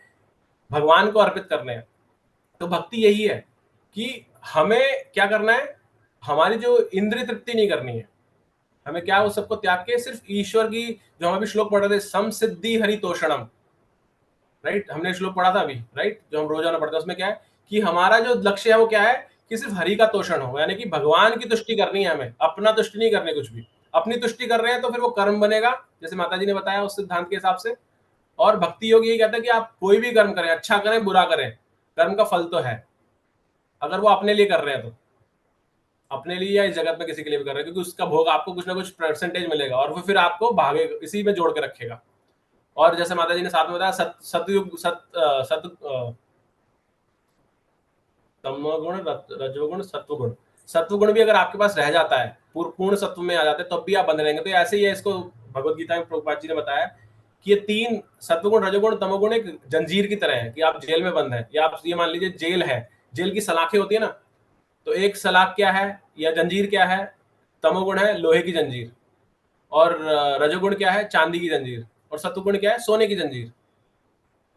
भगवान को अर्पित करने हैं, तो भक्ति यही है कि हमें क्या करना है, हमारी जो इंद्रिय तृप्ति नहीं करनी है, हमें क्या उस सबको त्याग के सिर्फ ईश्वर की, जो हम अभी श्लोक पढ़ रहे थे, समसिद्धि हरितोषणम, राइट, हमने श्लोक पढ़ा था अभी, राइट, जो हम रोजाना पढ़ते हैं, उसमें क्या है कि हमारा जो लक्ष्य है वो क्या है कि सिर्फ हरि का तोषण हो, यानी कि भगवान की तुष्टि करनी है, हमें अपना तुष्टि नहीं करनी कुछ भी। अपनी तुष्टि कर रहे हैं तो फिर वो कर्म बनेगा, जैसे माता जी ने बताया उस सिद्धांत के हिसाब से। और भक्ति योग ये कहता है कि आप कोई भी कर्म करें, अच्छा करें बुरा करें, कर्म का फल तो है, अगर वो अपने लिए कर रहे हैं तो, अपने लिए या इस जगत में किसी के लिए भी कर रहे हैं, क्योंकि उसका भोग आपको कुछ ना कुछ परसेंटेज मिलेगा और वो फिर आपको भागे इसी में जोड़ के रखेगा। और जैसे माता जी ने साथ में बताया सतयुग तमोगुण रजोगुण सत्वगुण, सत्वगुण भी अगर आपके पास रह जाता है, पूर्ण सत्व में आ जाते हैं, तब भी आप बंधे रहेंगे। तो ऐसे ही है, इसको भगवत गीता में प्रभुपाद जी ने बताया कि ये तीन सत्वगुण रजोगुण तमोगुण एक जंजीर की तरह है, कि आप जेल में बंद है, या आप ये मान लीजिए जेल है, जेल की सलाखें होती है ना, तो एक सलाख क्या है या जंजीर क्या है, तमोगुण है लोहे की जंजीर, और रजोगुण क्या है चांदी की जंजीर, और सत्वगुण क्या है सोने की जंजीर।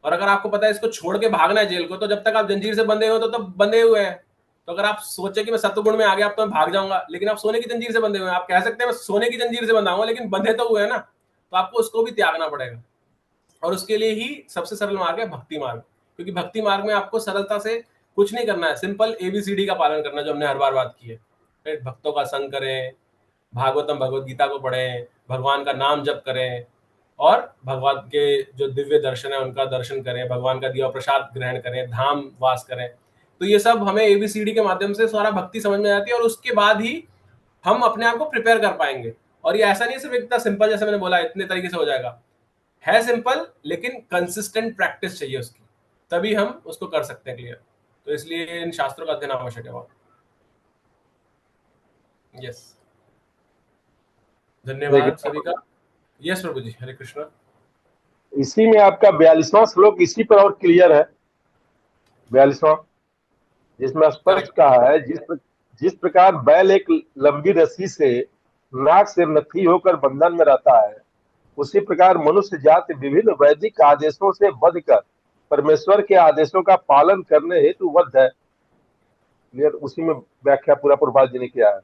और अगर आपको पता है इसको छोड़ के भागना है जेल को, तो जब तक आप जंजीर से बंधे हो तो तब बंधे हुए हैं। तो अगर आप सोचे कि मैं सत्वगुण में आ गया अब तो मैं भाग जाऊंगा, लेकिन आप सोने की जंजीर से बंधे हुए हैं, आप कह सकते हैं मैं सोने की जंजीर से बंधा हुआ, लेकिन बंधे तो हुए हैं ना, तो आपको उसको भी त्यागना पड़ेगा। और उसके लिए ही सबसे सरल मार्ग है भक्ति मार्ग, क्योंकि भक्ति मार्ग में आपको सरलता से कुछ नहीं करना है, सिंपल ABCD का पालन करना, जो हमने हर बार बात की है, राइट। भक्तों का संग करें, भागवतम भगवत गीता को पढ़ें, भगवान का नाम जप करें, और भगवान के जो दिव्य दर्शन है उनका दर्शन करें, भगवान का दिया प्रसाद ग्रहण करें, धाम वास करें। तो ये सब हमें ABCD के माध्यम से सारा भक्ति समझ में आती है, और उसके बाद ही हम अपने आप को प्रिपेयर कर पाएंगे। और ये ऐसा नहीं सिर्फ इतना सिंपल जैसे मैंने बोला इतने तरीके से हो जाएगा, है सिंपल, लेकिन कंसिस्टेंट प्रैक्टिस चाहिए उसकी, तभी हम उसको कर सकते हैं क्लियर। तो इसलिए इन शास्त्रों का अध्ययन आवश्यक है बहुत। यस, धन्यवाद सभी का। यस प्रभु जी, हरे कृष्णा। इसी में आपका 42वां श्लोक इसी पर और क्लियर है, 42वां, जिसमें स्पष्ट कहा है जिस प्रकार बैल एक लंबी रस्सी से नाक से नथी होकर बंधन में रहता है, उसी प्रकार मनुष्य जाति विभिन्न वैदिक आदेशों से बंध कर परमेश्वर के आदेशों का पालन करने हेतु बद्ध है। क्लियर, उसी में व्याख्या पूरा प्रभुपाद जी ने किया है।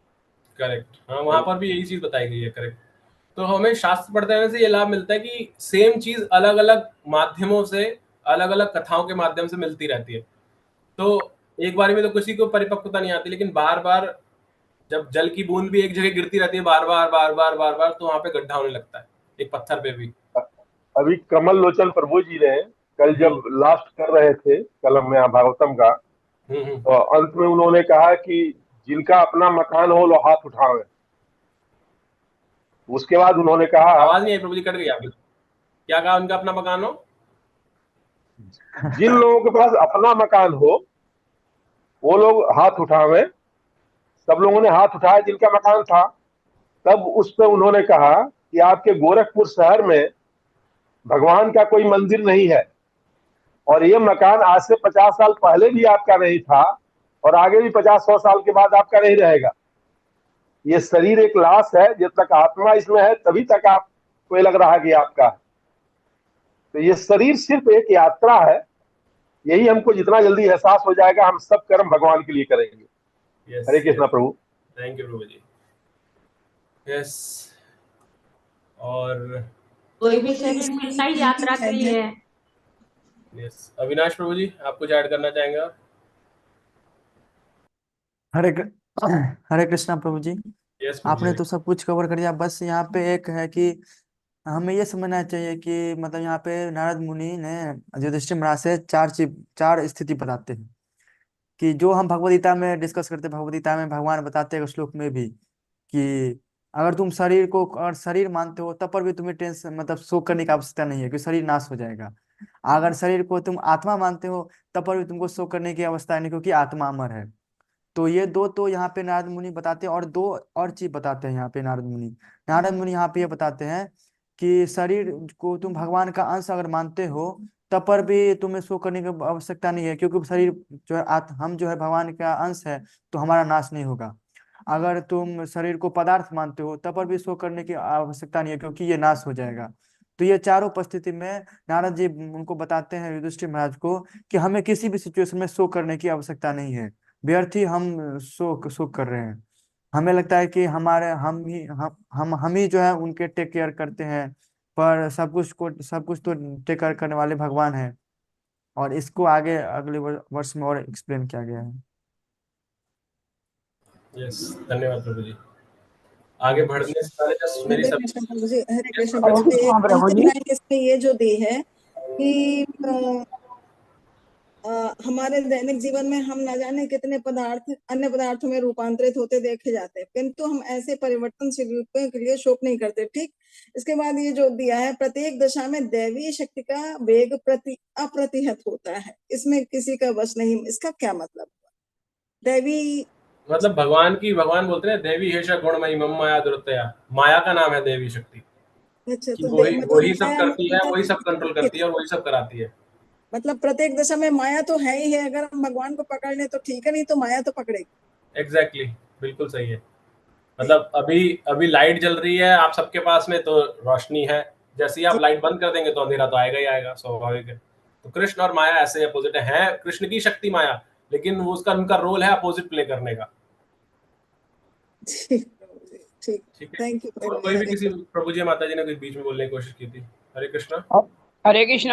करेक्ट, हाँ, वहां पर भी यही चीज बताई गई है, करेक्ट। तो हमें शास्त्र पढ़ते रहने से ये लाभ मिलता है कि सेम चीज अलग अलग माध्यमों से, अलग अलग कथाओं के माध्यम से मिलती रहती है। तो एक बार में तो किसी को परिपक्वता नहीं आती, लेकिन बार बार जब जल की बूंद भी एक जगह गिरती रहती है बार बार बार बार बार बार, तो वहां पे गड्ढा होने लगता है, एक पत्थर पे भी। अभी कमल लोचन प्रभु जी ने कल जब लास्ट कर रहे थे कलम में भागवतम का, तो अंत में उन्होंने कहा कि जिनका अपना मकान हो लो हाथ उठावे। उसके बाद उन्होंने कहा, आवाज नहीं आई प्रभु जी, कट गई आपकी। क्या कहा, उनका अपना मकान हो? जिन लोगों के पास अपना मकान हो वो लोग हाथ उठावे। सब लोगों ने हाथ उठाया जिनका मकान था। तब उस पर उन्होंने कहा कि आपके गोरखपुर शहर में भगवान का कोई मंदिर नहीं है, और ये मकान आज से 50 साल पहले भी आपका नहीं था, और आगे भी 50-100 साल के बाद आपका नहीं रहेगा। ये शरीर एक लाश है, जब तक आत्मा इसमें है तभी तक आपको लग रहा है कि आपका है। तो ये शरीर सिर्फ एक यात्रा है। यही हमको जितना जल्दी एहसास हो जाएगा, हम सब कर्म भगवान के लिए करेंगे। हरे कृष्णा प्रभु। थैंक यू प्रभु जी। यस, और कोई भी शरीर मिलता ही यात्रा के लिए है। यस, अविनाश प्रभु जी, आप कुछ ऐड करना चाहेंगे? हरे कृष्णा प्रभु जी। यस, आपने तो सब कुछ कवर कर दिया। बस यहाँ पे एक है कि हमें ये समझना चाहिए कि मतलब यहाँ पे नारद मुनि ने युधिष्ठिर महाराज से चार स्थिति बताते हैं कि जो हम भगवद गीता में डिस्कस करते हैं। भगवद गीता में भगवान बताते हैं श्लोक में भी कि अगर तुम शरीर को और शरीर मानते हो तब पर भी तुम्हें टेंशन मतलब शोक करने की आवश्यकता नहीं है, क्योंकि शरीर नाश हो जाएगा। अगर शरीर को तुम आत्मा मानते हो तब पर भी तुमको शोक करने की आवश्यकता नहीं, क्योंकि आत्मा अमर है। तो ये दो तो यहाँ पे नारद मुनि बताते हैं, और दो और चीज बताते हैं यहाँ पे नारद मुनि। नारद मुनि यहाँ पे ये बताते हैं कि शरीर को तुम भगवान का अंश अगर मानते हो तब पर भी तुम्हें शोक करने की आवश्यकता नहीं है, क्योंकि शरीर जो है हम जो है भगवान का अंश है, तो हमारा नाश नहीं होगा। अगर तुम शरीर को पदार्थ मानते हो तब पर भी शोक करने की आवश्यकता नहीं है, क्योंकि ये नाश हो जाएगा। तो ये चारों परिस्थिति में नारद जी उनको बताते हैं युधिष्ठिर महाराज को कि हमें किसी भी सिचुएशन में शोक करने की आवश्यकता नहीं है, व्यर्थ ही हम शोक कर रहे हैं। हमें लगता है कि हमारे हम ही जो है उनके टेक केयर करते हैं, पर सब कुछ तो टेक केयर करने वाले भगवान हैं। और इसको आगे अगले वर्ष में और एक्सप्लेन किया गया है। यस, धन्यवाद प्रभु जी। आगे बढ़ने से पहले जस्ट मेरी हरे सब कृष्ण प्रभु जी, हरे कृष्ण हरे प्रभु जी। कृष्णा एक प्रभु अंतिम जी। लाइन इसमें ये जो दी है कि हमारे दैनिक जीवन में हम न जाने कितने पदार्थ अन्य पदार्थों में रूपांतरित होते देखे जाते हैं, किंतु हम ऐसे परिवर्तनशील रूपों के लिए शोक नहीं करते। ठीक, इसके बाद ये जो दिया है, प्रत्येक दशा में दैवीय शक्ति का वेग अप्रतिहत होता है, इसमें किसी का वश नहीं। इसका क्या मतलब? दैवी मतलब भगवान बोलते हैं देवी हेशा गुणमयी मम माया दुरतया, माया का नाम है देवी शक्ति, अच्छा, कि तो वही सब माया करती है, वही सब कंट्रोल करती है और वही सब कराती है। मतलब प्रत्येक दशा में माया तो है ही है, अगर हम भगवान को पकड़ लें तो ठीक है, नहीं तो माया तो पकड़ेगी। एग्जैक्टली, बिल्कुल सही है। मतलब अभी लाइट जल रही है आप सबके पास में तो रोशनी है, जैसे ही आप लाइट बंद कर देंगे तो अंधेरा तो आएगा ही आएगा, स्वाभाविक है। तो कृष्ण और माया ऐसे अपोजिट है, कृष्ण की शक्ति माया, लेकिन वो उसका उनका रोल है अपोजिट प्ले करने का। ठीक, थैंक यू। और कोई भी किसी प्रभु जी माता जी ने कुछ बीच में बोलने की कोशिश की थी? हरे कृष्णा। हरे कृष्ण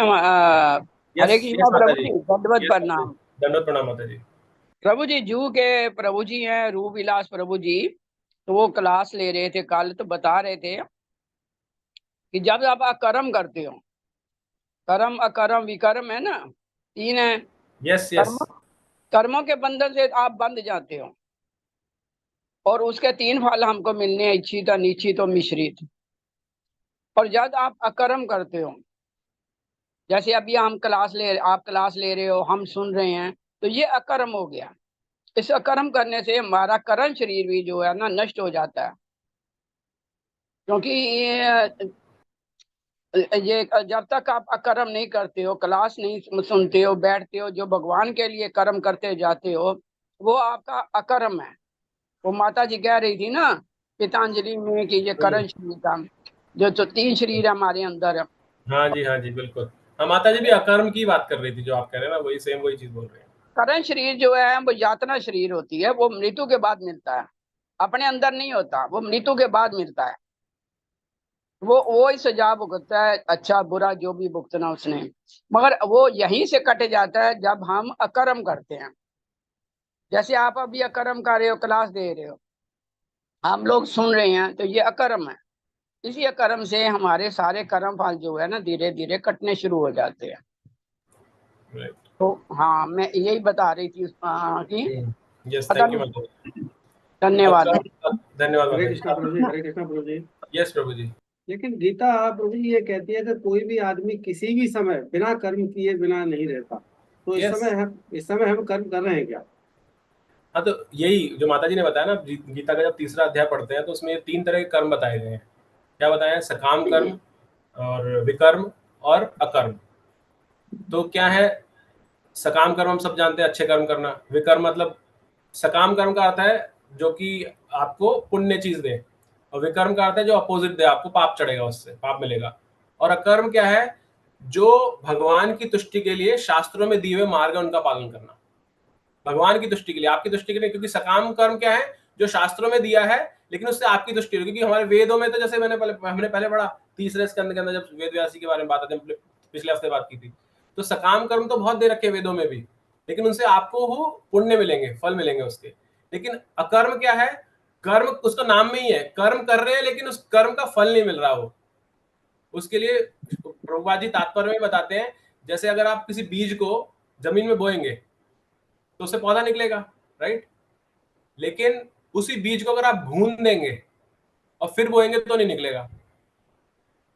हरे कृष्णा प्रभु जी, दंडवत प्रणाम। दंडवत प्रणाम माता जी। प्रभु जी, जू के प्रभु जी हैं रूप विलास प्रभु जी, तो वो क्लास ले रहे थे कल, तो बता रहे थे कि जब आप अकर्म करते हो, कर्म अकर्म विकर्म है ना, 3 है। यस कर्मों के बंधन से आप बंध जाते हो और उसके 3 फल हमको मिलने हैं, इच्छित, अनिच्छित और मिश्रित। और जब आप अकर्म करते हो, जैसे अभी आप क्लास ले रहे हो, हम सुन रहे हैं, तो ये अकर्म हो गया। इस अकर्म करने से हमारा करण शरीर भी जो है ना नष्ट हो जाता है, क्योंकि ये जब तक आप अकर्म नहीं करते हो, क्लास नहीं सुनते हो, बैठते हो, जो भगवान के लिए कर्म करते जाते हो, वो आपका अकर्म है। वो माता जी कह रही थी ना गीतांजलि में कि ये करण शरीर का जो 3 शरीर हमारे अंदर है। हाँ जी बिल्कुल। हाँ, माता जी भी अकर्म की बात कर रही थी, जो आप कह रहे हैं ना, वही सेम वही चीज बोल रहे हैं। करण शरीर जो है वो यातना शरीर होती है, वो मृत्यु के बाद मिलता है, अपने अंदर नहीं होता, वो मृत्यु के बाद मिलता है। वो ही सजा भुगतता है, अच्छा बुरा जो भी भुगतना उसने, मगर वो यहीं से कट जाता है जब हम अकर्म करते हैं। जैसे आप अभी अकर्म कर रहे हो, क्लास दे रहे हो, हम लोग सुन रहे हैं, तो ये अकर्म है। इसी अकर्म से हमारे सारे कर्म फल जो है ना धीरे धीरे कटने शुरू हो जाते हैं। तो हाँ, मैं यही बता रही थी कि धन्यवाद। धन्यवाद। हरे कृष्णा प्रभु जी, हरे कृष्णा प्रभु जी। यस प्रभु जी। लेकिन गीता प्रभु जी ये कहती है कि कोई भी आदमी किसी भी समय बिना कर्म किए बिना नहीं रहता। तो इस समय हम कर्म कर रहे हैं क्या? हाँ, तो यही जो माता जी ने बताया ना, गीता का जब 3रा अध्याय पढ़ते हैं तो उसमें 3 तरह के कर्म बताए गए हैं। क्या बताया है? सकाम कर्म और विकर्म और अकर्म। तो क्या है सकाम कर्म? हम सब जानते हैं, अच्छे कर्म करना। विकर्म मतलब सकाम कर्म का अर्थ है जो कि आपको पुण्य चीज दे, और विकर्म का अर्थ है जो अपोजिट दे, आपको पाप चढ़ेगा, उससे पाप मिलेगा। और अकर्म क्या है? जो भगवान की तुष्टि के लिए शास्त्रों में दिए हुए मार्ग है उनका पालन करना, भगवान की तुष्टि के लिए, आपकी तुष्टि के लिए। क्योंकि सकाम कर्म क्या है? जो शास्त्रों में दिया है लेकिन उससे आपकी तुष्टि हो। क्योंकि हमारे वेदों में तो, जैसे हमने पहले पढ़ा 3रे स्कंद के अंदर जब वेद व्यासी के बारे में बात आती है, पिछले हफ्ते बात की थी, तो सकाम कर्म तो बहुत दे रखे वेदों में भी, लेकिन उनसे आपको वो पुण्य मिलेंगे, फल मिलेंगे उसके। लेकिन अकर्म क्या है? कर्म उसका नाम में ही है, कर्म कर रहे हैं लेकिन उस कर्म का फल नहीं मिल रहा हो। उसके लिए प्रभुपाद जी तात्पर्य में बताते हैं, जैसे अगर आप किसी बीज को जमीन में बोएंगे तो उससे पौधा निकलेगा, राइट? लेकिन उसी बीज को अगर आप भून देंगे और फिर बोएंगे तो नहीं निकलेगा।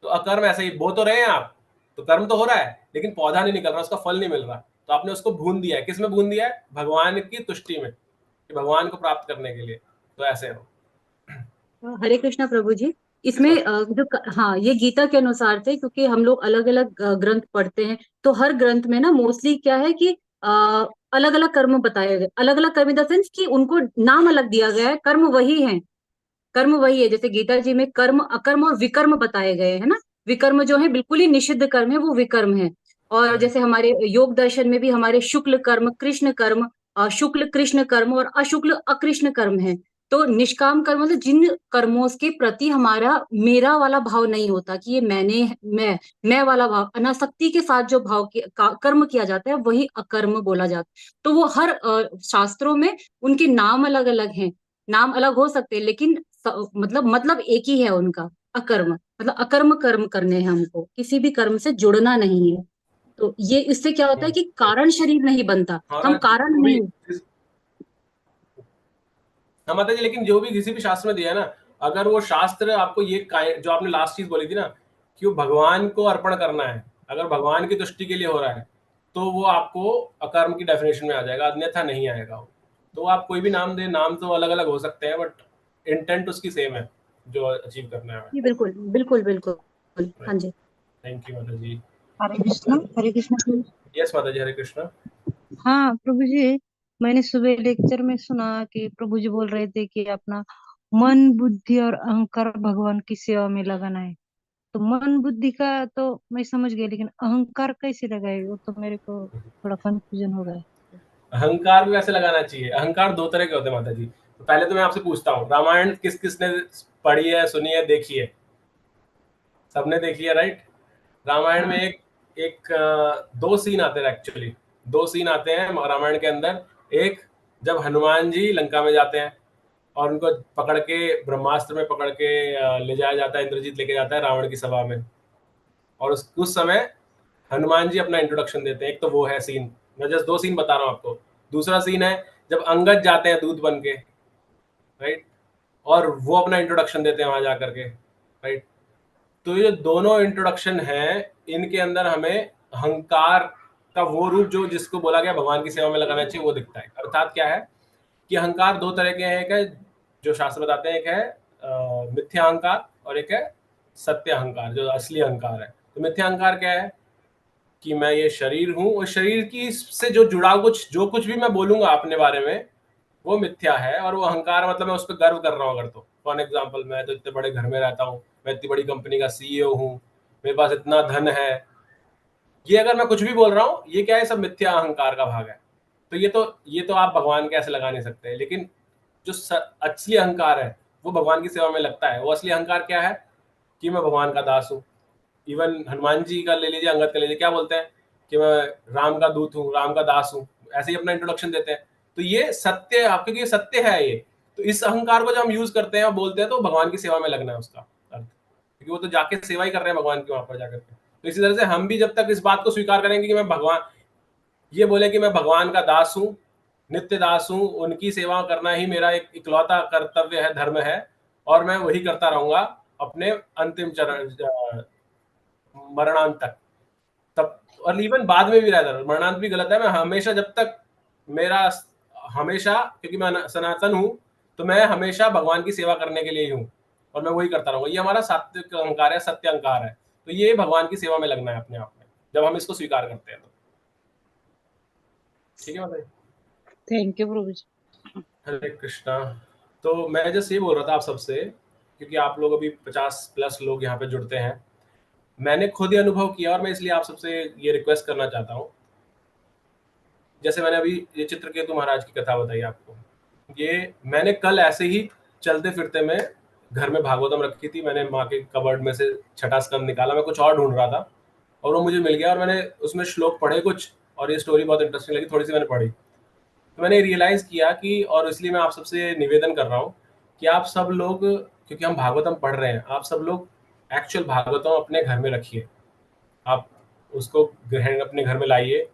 तो अकर्म ऐसा ही, बो तो रहे हैं आप, तो कर्म तो हो रहा है लेकिन पौधा नहीं निकल रहा, उसका फल नहीं मिल रहा, तो आपने उसको भून दिया है। किस में भून दिया है? भगवान की तुष्टि में, कि भगवान को प्राप्त करने के लिए। तो ऐसे हो। हरे कृष्णा प्रभु जी। इसमें हाँ, ये गीता के अनुसार थे, क्योंकि हम लोग अलग अलग ग्रंथ पढ़ते हैं, तो हर ग्रंथ में ना मोस्टली क्या है कि अलग अलग कर्म बताए गए, अलग अलग कर्म इन द सेंस कि उनको नाम अलग दिया गया है, कर्म वही है, कर्म वही है। जैसे गीता जी में कर्म, अकर्म और विकर्म बताए गए हैं ना। विकर्म जो है बिल्कुल ही निषिद्ध कर्म है, वो विकर्म है। और जैसे हमारे योग दर्शन में भी हमारे शुक्ल कर्म, कृष्ण कर्म, शुक्ल कृष्ण कर्म और अशुक्ल अकृष्ण कर्म है। तो निष्काम कर्म मतलब जिन कर्मों के प्रति हमारा मेरा वाला भाव नहीं होता कि ये मैं वाला भाव, अनासक्ति के साथ जो कर्म किया जाता है वही अकर्म बोला जाता है। तो वो हर शास्त्रों में उनके नाम अलग अलग हैं, नाम अलग हो सकते हैं, लेकिन मतलब एक ही है उनका, अकर्म। मतलब अकर्म कर्म करने हैं, हमको किसी भी कर्म से जुड़ना नहीं है। तो ये इससे क्या होता है कि कारण शरीर नहीं बनता, हम कारण नहीं। हाँ माता जी, लेकिन जो भी किसी भी शास्त्र में दिया है ना, अगर वो शास्त्र आपको ये जो आपने लास्ट चीज बोली थी ना कि वो भगवान को अर्पण करना है, अगर भगवान की तुष्टि के लिए हो रहा है तो वो आपको अकर्म की डेफिनेशन में आ जाएगा, अन्यथा नहीं आएगा वो। तो आप कोई भी नाम दे, नाम तो अलग अलग हो सकते हैं बट इंटेंट उसकी सेम है जो अचीव करना है। जी बिल्कुल बिल्कुल बिल्कुल। हाँ जी, थैंक यू माता जी। हरे कृष्णा। हरे कृष्णा। यस माता जी, हरे कृष्णा। हाँ प्रभु जी, मैंने सुबह लेक्चर में सुना कि प्रभु जी बोल रहे थे कि अपना मन, बुद्धि और अहंकार भगवान की सेवा में लगाना है। तो मन बुद्धि का तो मैं समझ गई, लेकिन अहंकार कैसे लगाए, वो तो मेरे को थोड़ा कंफ्यूजन हो गया। अहंकार भी वैसे लगाना चाहिए। अहंकार दो तरह के होते हैं माता जी। तो पहले तो मैं आपसे पूछता हूँ, रामायण किस किसने पढ़ी है, सुनी है, देखी है? सबने देखी है, राइट? रामायण में एक दो सीन आते हैं, एक्चुअली दो सीन आते हैं रामायण के अंदर। एक, जब हनुमान जी लंका में जाते हैं और उनको पकड़ के ब्रह्मास्त्र में पकड़ के ले जाया जाता है, इंद्रजीत लेके जाता है रावण की सभा में, और उस समय हनुमान जी अपना इंट्रोडक्शन देते हैं। एक तो वो है सीन, मैं जस्ट दो सीन बता रहा हूँ आपको। दूसरा सीन है जब अंगद जाते हैं दूत बन के, राइट, और वो अपना इंट्रोडक्शन देते हैं वहां जाकर के, राइट। तो ये दोनों इंट्रोडक्शन है, इनके अंदर हमें अहंकार का वो रूप जो जिसको बोला गया भगवान की सेवा में लगाना चाहिए वो दिखता है। अर्थात क्या है कि अहंकार दो तरह के हैं, एक है जो शास्त्र बताते हैं, एक है मिथ्या अहंकार और एक है सत्य अहंकार, जो असली अहंकार है। तो मिथ्या अहंकार क्या है कि मैं ये शरीर हूँ और शरीर की से जो जुड़ा जो कुछ भी मैं बोलूंगा अपने बारे में वो मिथ्या है, और वो अहंकार मतलब मैं उस पर गर्व कर रहा हूँ। अगर तो फॉर एग्जाम्पल, मैं तो इतने बड़े घर में रहता हूँ, मैं इतनी बड़ी कंपनी का सीईओ हूँ, मेरे पास इतना धन है, ये अगर मैं कुछ भी बोल रहा हूँ, ये क्या है, सब मिथ्या अहंकार का भाग है। तो ये तो आप भगवान के ऐसे लगा नहीं सकते। लेकिन जो असली अहंकार है वो भगवान की सेवा में लगता है। वो असली अहंकार क्या है कि मैं भगवान का दास हूँ। इवन हनुमान जी का ले लीजिए, अंगद का ले लीजिए, क्या बोलते हैं कि मैं राम का दूत हूँ, राम का दास हूँ, ऐसे ही अपना इंट्रोडक्शन देते हैं। तो ये सत्य, आपके ये सत्य है ये। तो इस अहंकार को जब हम यूज करते हैं और बोलते हैं तो भगवान की सेवा में लगना है उसका अर्थ, क्योंकि वो तो जाके सेवा ही कर रहे हैं भगवान की वहां पर जाकर के। तो इसी तरह से हम भी जब तक इस बात को स्वीकार करेंगे कि मैं भगवान, ये बोले कि मैं भगवान का दास हूँ, नित्य दास हूँ, उनकी सेवा करना ही मेरा एक इकलौता कर्तव्य है, धर्म है, और मैं वही करता रहूंगा अपने अंतिम मरणांत तक। तब और इवन बाद में भी रहता, मरणांत भी गलत है, मैं हमेशा, जब तक मेरा हमेशा, क्योंकि मैं सनातन हूँ तो मैं हमेशा भगवान की सेवा करने के लिए ही हूँ और मैं वही करता रहूंगा। ये हमारा सात्विक अहंकार है, सत्य अहंकार है। तो ये भगवान की सेवा में लगना है अपने आप में, जब हम इसको स्वीकार करते हैं तो। ठीक है बताइए। थैंक यू प्रभु जी। हरे कृष्णा। तो मैं जस्ट ये बोल रहा था आप सबसे, क्योंकि आप लोग अभी 50+ लोग यहाँ पे जुड़ते हैं, मैंने खुद ही अनुभव किया और मैं इसलिए आप सबसे ये रिक्वेस्ट करना चाहता हूँ। जैसे मैंने अभी ये चित्रकेतु महाराज की कथा बताई आपको, ये मैंने कल ऐसे ही चलते फिरते में घर में भागवतम रखी थी, मैंने माँ के कबर्ड में से छठा स्कंद निकाला, मैं कुछ और ढूंढ रहा था और वो मुझे मिल गया और मैंने उसमें श्लोक पढ़े कुछ, और ये स्टोरी बहुत इंटरेस्टिंग लगी, थोड़ी सी मैंने पढ़ी तो मैंने रियलाइज किया कि, और इसलिए मैं आप सबसे निवेदन कर रहा हूँ कि आप सब लोग, क्योंकि हम भागवतम पढ़ रहे हैं, आप सब लोग एक्चुअल भागवतम अपने घर में रखिए, आप उसको ग्रहण अपने घर में लाइए,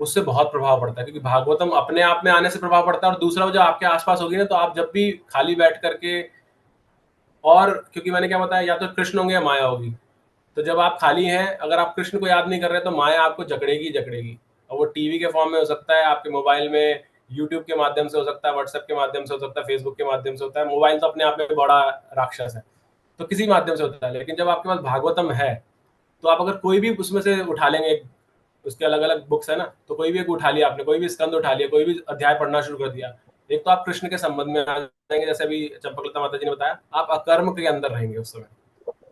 उससे बहुत प्रभाव पड़ता है। क्योंकि भागवतम अपने आप में आने से प्रभाव पड़ता है, और दूसरा जो आपके आसपास होगी ना, तो आप जब भी खाली बैठ करके, और क्योंकि मैंने क्या बताया, या तो कृष्ण होंगे या माया होगी, तो जब आप खाली हैं, अगर आप कृष्ण को याद नहीं कर रहे तो माया आपको जकड़ेगी जकड़ेगी, और वो टीवी के फॉर्म में हो सकता है, आपके मोबाइल में, यूट्यूब के माध्यम से हो सकता है, व्हाट्सएप के माध्यम से हो सकता है, फेसबुक के माध्यम से होता है। मोबाइल तो अपने आप में बड़ा राक्षस है, तो किसी माध्यम से होता है। लेकिन जब आपके पास भागवतम है तो आप अगर कोई भी उसमें से उठा लेंगे, उसके अलग अलग बुक्स है ना, तो कोई भी एक उठा लिया आपने, कोई भी स्कंद उठा लिया, कोई भी अध्याय पढ़ना शुरू कर दिया, एक तो आप कृष्ण के संबंध में आ जाएंगे, जैसे अभी चंपकलता माता जी ने बताया, आप अकर्म के अंदर रहेंगे उस समय।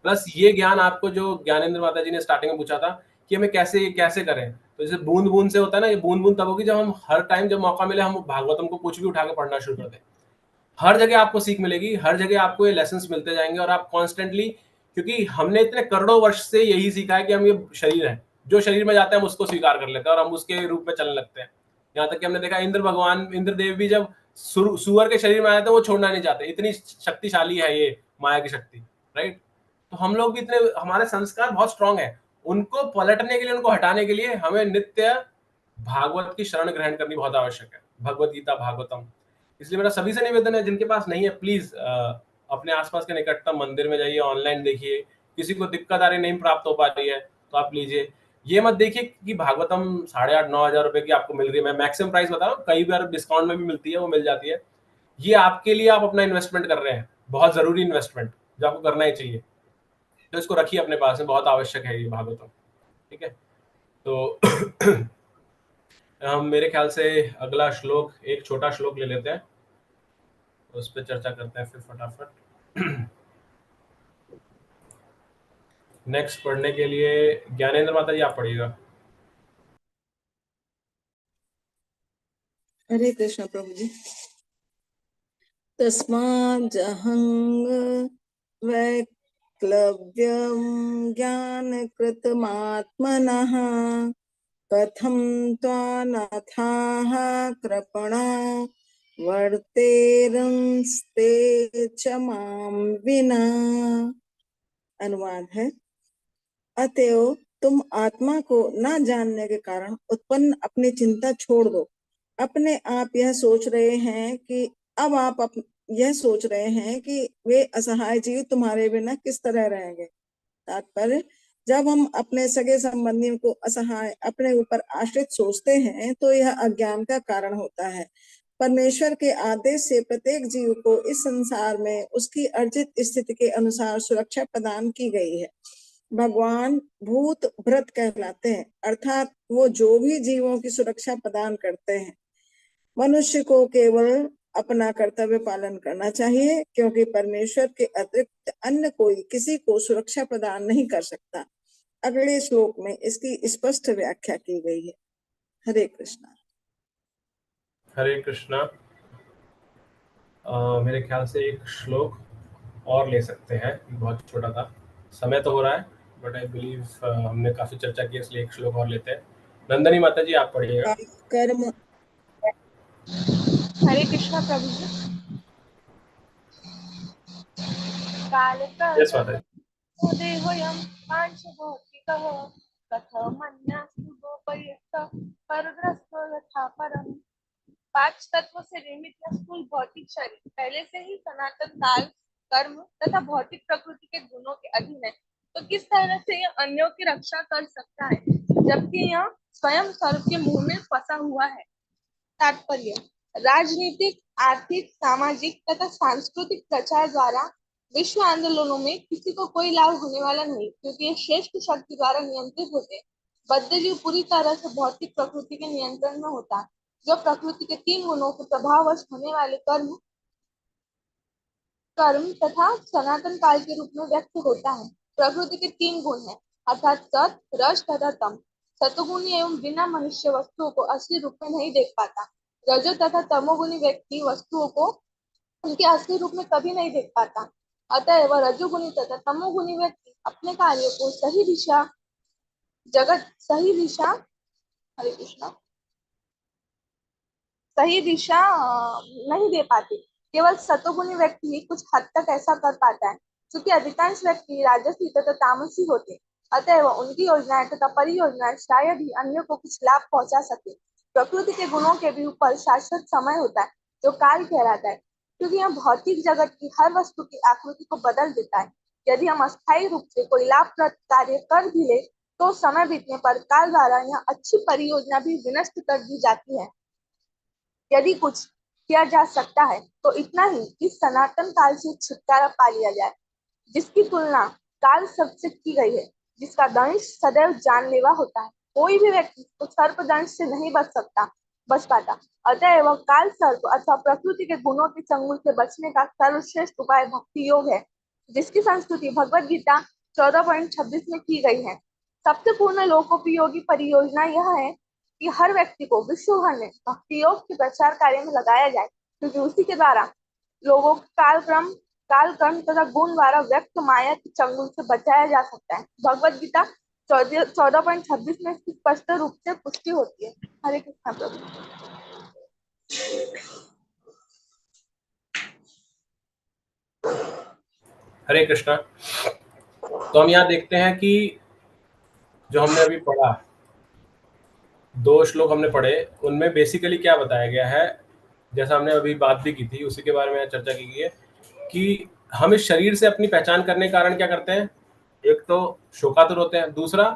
प्लस ये ज्ञान आपको, जो ज्ञानेंद्र माता जी ने स्टार्टिंग में पूछा था कि हमें कैसे कैसे करें, तो जैसे बूंद बूंद से होता है ना, ये बूंद बूंद तब होगी जब हम हर टाइम जब मौका मिले हम भागवतम को कुछ भी उठा के पढ़ना शुरू कर दें। हर जगह आपको सीख मिलेगी, हर जगह आपको ये लेसन्स मिलते जाएंगे और आप कॉन्स्टेंटली, क्योंकि हमने इतने करोड़ों वर्ष से यही सीखा है कि हम ये शरीर है, जो शरीर में जाते हैं हम उसको स्वीकार कर लेते हैं और हम उसके रूप में चलने लगते हैं। यहाँ तक कि हमने देखा इंद्र भगवान, इंद्रदेव भी जब सुअर के शरीर में आए थे वो छोड़ना नहीं चाहते, इतनी शक्तिशाली है ये माया की शक्ति, राइट। तो हम लोग भी इतने, हमारे संस्कार बहुत स्ट्रांग है, उनको पलटने के लिए, उनको हटाने के लिए हमें नित्य भागवत की शरण ग्रहण करनी बहुत आवश्यक है, भगवत गीता, भागवतम। इसलिए मेरा सभी से निवेदन है, जिनके पास नहीं है प्लीज अपने आसपास के निकटतम मंदिर में जाइए, ऑनलाइन देखिए, किसी को दिक्कत आ रही, नहीं प्राप्त हो पा रही है तो आप लीजिए। ये मत देखिए कि भागवतम 8,500-9,000 रुपए की आपको मिल रही है, मैं मैक्सिमम प्राइस बता रहा हूँ, कई बार डिस्काउंट में भी मिलती है, वो मिल जाती है। ये आपके लिए आप अपना इन्वेस्टमेंट कर रहे हैं, बहुत जरूरी इन्वेस्टमेंट जो आपको करना ही चाहिए, तो इसको रखिए अपने पास में, बहुत आवश्यक है ये भागवतम, ठीक है। तो हम मेरे ख्याल से अगला श्लोक, एक छोटा श्लोक ले लेते हैं, उस पर चर्चा करते हैं फिर फटाफट। नेक्स्ट पढ़ने के लिए ज्ञानेंद्र माता जी आप पढ़िएगा। हरे कृष्ण प्रभु जी। तस्माज्जहं वैक्लव्यं ज्ञानकृतमात्मनः कथं त्वानथाः कृपणा वर्तेरंस्ते च मां विना। अनुवाद है, अतएव तुम आत्मा को न जानने के कारण उत्पन्न अपनी चिंता छोड़ दो। अपने आप यह सोच रहे हैं कि अब आप यह सोच रहे हैं कि वे असहाय जीव तुम्हारे बिना किस तरह रहेंगे। तात्पर्य, जब हम अपने सगे संबंधियों को असहाय, अपने ऊपर आश्रित सोचते हैं तो यह अज्ञान का कारण होता है। परमेश्वर के आदेश से प्रत्येक जीव को इस संसार में उसकी अर्जित स्थिति के अनुसार सुरक्षा प्रदान की गई है। भगवान भूत भृत कहलाते हैं, अर्थात वो जो भी जीवों की सुरक्षा प्रदान करते हैं। मनुष्य को केवल अपना कर्तव्य पालन करना चाहिए, क्योंकि परमेश्वर के अतिरिक्त अन्य कोई किसी को सुरक्षा प्रदान नहीं कर सकता। अगले श्लोक में इसकी स्पष्ट व्याख्या की गई है। हरे कृष्णा। हरे कृष्णा। मेरे ख्याल से एक श्लोक और ले सकते हैं, बहुत छोटा था, समय तो हो रहा है बट आई बिलीव हमने काफी चर्चा की, इसलिए एक श्लोक और लेते हैं। नंदनी माता जी आप पढ़िएगा। कर्म। हरे कृष्णा प्रभु जी। यस माता जी। देहोयं पांचभौतिकः कथमन्यास्तु गोपयेत्तः परद्रष्टो यथा परम्। 5 तत्वों से निर्मित यह स्थूल भौतिक शरीर पहले से ही सनातन काल, कर्म तथा भौतिक प्रकृति के गुणों के अधीन है, तो किस तरह से यह अन्यों की रक्षा कर सकता है, जबकि यह स्वयं सर्व के मुंह में फंसा हुआ है। तात्पर्य, राजनीतिक, आर्थिक, सामाजिक तथा सांस्कृतिक प्रचार द्वारा विश्व आंदोलनों में किसी को कोई लाभ होने वाला नहीं, क्योंकि ये श्रेष्ठ शक्ति द्वारा नियंत्रित होते। बद्ध जीव पूरी तरह से भौतिक प्रकृति के नियंत्रण में होता है, जो प्रकृति के 3 गुणों के प्रभाववश होने वाले कर्म तथा सनातन काल के रूप में व्यक्त होता है। प्रकृति के 3 गुण हैं, अर्थात सत, रज तथा तम। सतोगुणी एवं बिना मनुष्य वस्तुओं को असली रूप में नहीं देख पाता। रजो तथा तमोगुणी व्यक्ति वस्तुओं को उनके असली रूप में कभी नहीं देख पाता। अतएव रजोगुणी तथा तमोगुणी व्यक्ति अपने कार्यों को सही दिशा नहीं दे पाते। केवल सतोगुणी व्यक्ति ही कुछ हद तक ऐसा कर पाता है, क्योंकि अधिकांश व्यक्ति राजसी तथा तामसी होते। अतएव उनकी योजनाएं तथा परियोजनाएं शायद ही अन्यों को कुछ लाभ पहुंचा सके। प्रकृति के गुणों के भी ऊपर शाश्वत समय होता है, जो काल कहलाता है, क्योंकि यह भौतिक जगत की हर वस्तु की आकृति को बदल देता है। यदि हम अस्थायी रूप से कोई लाभप्रद कार्य कर भी ले, तो समय बीतने पर काल द्वारा यह अच्छी परियोजना भी विनष्ट कर दी जाती है। यदि कुछ किया जा सकता है तो इतना ही कि सनातन काल से छुटकारा पा लिया जाए, जिसकी तुलना काल सबसे की गई है, जिसका दंश सदैव जानलेवा होता है। कोई भी व्यक्ति तो सर्प दंश से नहीं बच पाता। अतएव काल सर्प अथवा प्रकृति के गुणों के चंगुल से बचने का सर्वश्रेष्ठ उपाय भक्ति योग है, जिसकी संस्तुति भगवद गीता 14.26 में की गई है। सबसे पूर्ण लोकोपयोगी परियोजना यह है कि हर व्यक्ति को विश्व भर में भक्ति योग के प्रचार कार्य में लगाया जाए, क्योंकि उसी के द्वारा लोगों को काल कर्म तथा गुण द्वारा व्यक्त माया के चंगुल से बचाया जा सकता है। भगवत गीता 14.26 में इसकी स्पष्ट रूप से पुष्टि होती है। हरे कृष्णा प्रभु। हरे कृष्णा। तो हम यहाँ देखते हैं कि जो हमने अभी पढ़ा, 2 श्लोक हमने पढ़े, उनमें बेसिकली क्या बताया गया है, जैसा हमने अभी बात भी की थी उसी के बारे में चर्चा की गई है कि हम इस शरीर से अपनी पहचान करने के कारण क्या करते हैं। एक तो शोकातुर होते हैं, दूसरा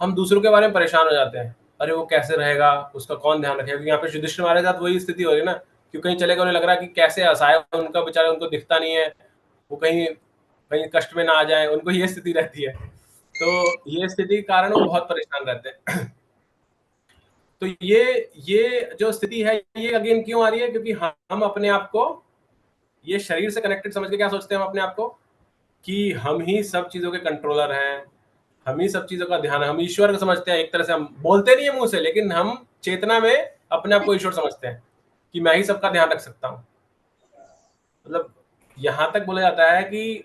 हम दूसरों के बारे में परेशान हो जाते हैं, अरे वो कैसे रहेगा, उसका कौन ध्यान रखेगा। यहाँ पे युधिष्ठिर महाराज के साथ वही स्थिति हो रही है ना, क्यों कहीं चले गए, उन्हें लग रहा है कि कैसे असहाय उनका बेचारा, उनको दिखता नहीं है, वो कहीं कहीं कष्ट में ना आ जाए, उनको ये स्थिति रहती है। तो ये स्थिति के कारण वो बहुत परेशान रहते हैं। तो ये जो स्थिति है ये अगेन क्यों आ रही है, क्योंकि हम अपने आप को ये शरीर से कनेक्टेड समझ के क्या सोचते हैं हम अपने आप को कि हम ही सब चीजों के कंट्रोलर हैं, हम ही सब चीजों का ध्यान, हम ईश्वर को समझते हैं। एक तरह से हम बोलते नहीं है मुंह से, लेकिन हम चेतना में अपने आप को ईश्वर समझते हैं कि मैं ही सबका ध्यान रख सकता हूँ। मतलब यहाँ तक बोला जाता है कि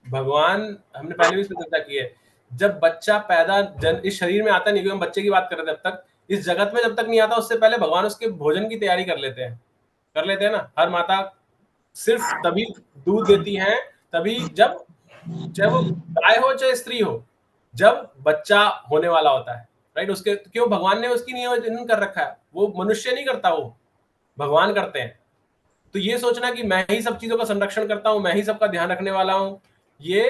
भगवान, हमने पहले भी इसमें चर्चा की है, जब बच्चा पैदा इस शरीर में आता नहीं, क्योंकि हम बच्चे की बात कर रहे थे, अब तक इस जगत में जब तक नहीं आता उससे पहले भगवान उसके भोजन की तैयारी कर लेते हैं ना। हर माता सिर्फ तभी दूध देती है, तभी जब, चाहे वो गाय हो चाहे स्त्री हो, जब बच्चा होने वाला होता है, राइट। उसके क्यों भगवान ने उसकी नियोजन कर रखा है, वो मनुष्य नहीं करता, वो भगवान करते हैं। तो ये सोचना कि मैं ही सब चीजों का संरक्षण करता हूं, मैं ही सबका ध्यान रखने वाला हूं, ये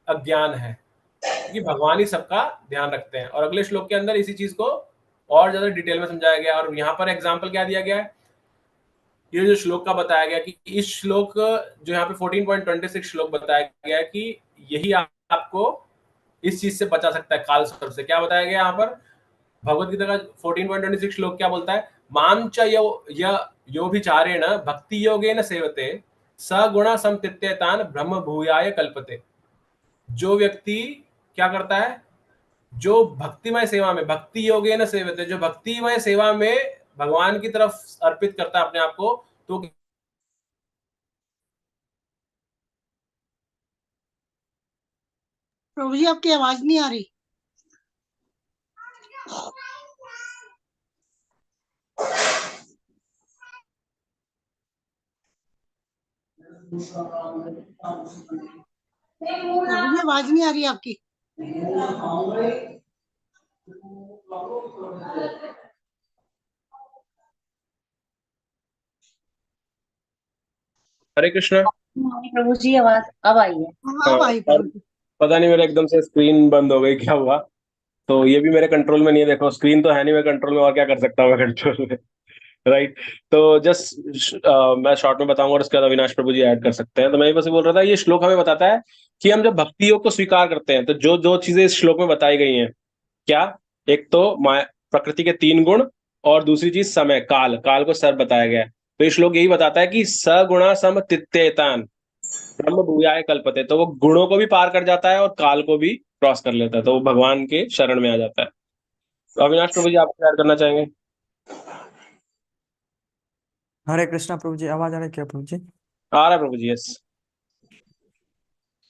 अज्ञान है, क्योंकि भगवान ही सबका ध्यान रखते हैं। और अगले श्लोक के अंदर इसी चीज को और ज्यादा डिटेल में समझाया गया। और यहाँ पर एग्जाम्पल क्या दिया गया है, ये जो श्लोक का बताया गया कि इस श्लोक जो यहाँ पे 14.26 श्लोक बताया गया है कि यही आपको इस चीज से बचा सकता है, काल सर्प से। क्या बताया गया यहाँ पर, भगवत गीता का 14.26 श्लोक क्या बोलता है, माम च यो विचारेण भक्ति योगेन सेवते सगुण समतित्यतान ब्रह्म भूयाय कल्पते। जो व्यक्ति क्या करता है, जो भक्तिमय सेवा में, भक्ति योगेन सेवते, जो भक्तिमय सेवा में भगवान की तरफ अर्पित करता है अपने आप को, तो प्रभु जी आपकी आवाज नहीं आ रही। प्रभु जी आवाज नहीं आ रही आपकी। हरे कृष्ण। प्रभु जी आवाज अब आई है। अब आई और पता नहीं मेरे एकदम से स्क्रीन बंद हो गई, क्या हुआ। तो ये भी मेरे कंट्रोल में नहीं है, देखो स्क्रीन तो है नहीं मेरे कंट्रोल में, और क्या कर सकता हूँ मैं कंट्रोल में, राइट। तो जस्ट मैं शॉर्ट में बताऊंगा और उसके बाद अविनाश प्रभु जी ऐड कर सकते हैं। तो मैं बस बोल रहा था, ये श्लोक हमें बताता है कि हम जब भक्ति योग को स्वीकार करते हैं तो जो जो चीजें इस श्लोक में बताई गई हैं, क्या, एक तो प्रकृति के 3 गुण, और दूसरी चीज समय, काल, काल को सर बताया गया है। तो ये श्लोक यही बताता है कि सगुणा सम तित्येतान ब्रह्म भूयाय कल्पते। तो वो गुणों को भी पार कर जाता है और काल को भी क्रॉस कर लेता है, तो वो भगवान के शरण में आ जाता है। तो अविनाश प्रभु जी आप शेयर करना चाहेंगे। हरे कृष्णा प्रभु जी, आवाज आ रही है क्या प्रभु जी? आ रहा है प्रभु जी, यस।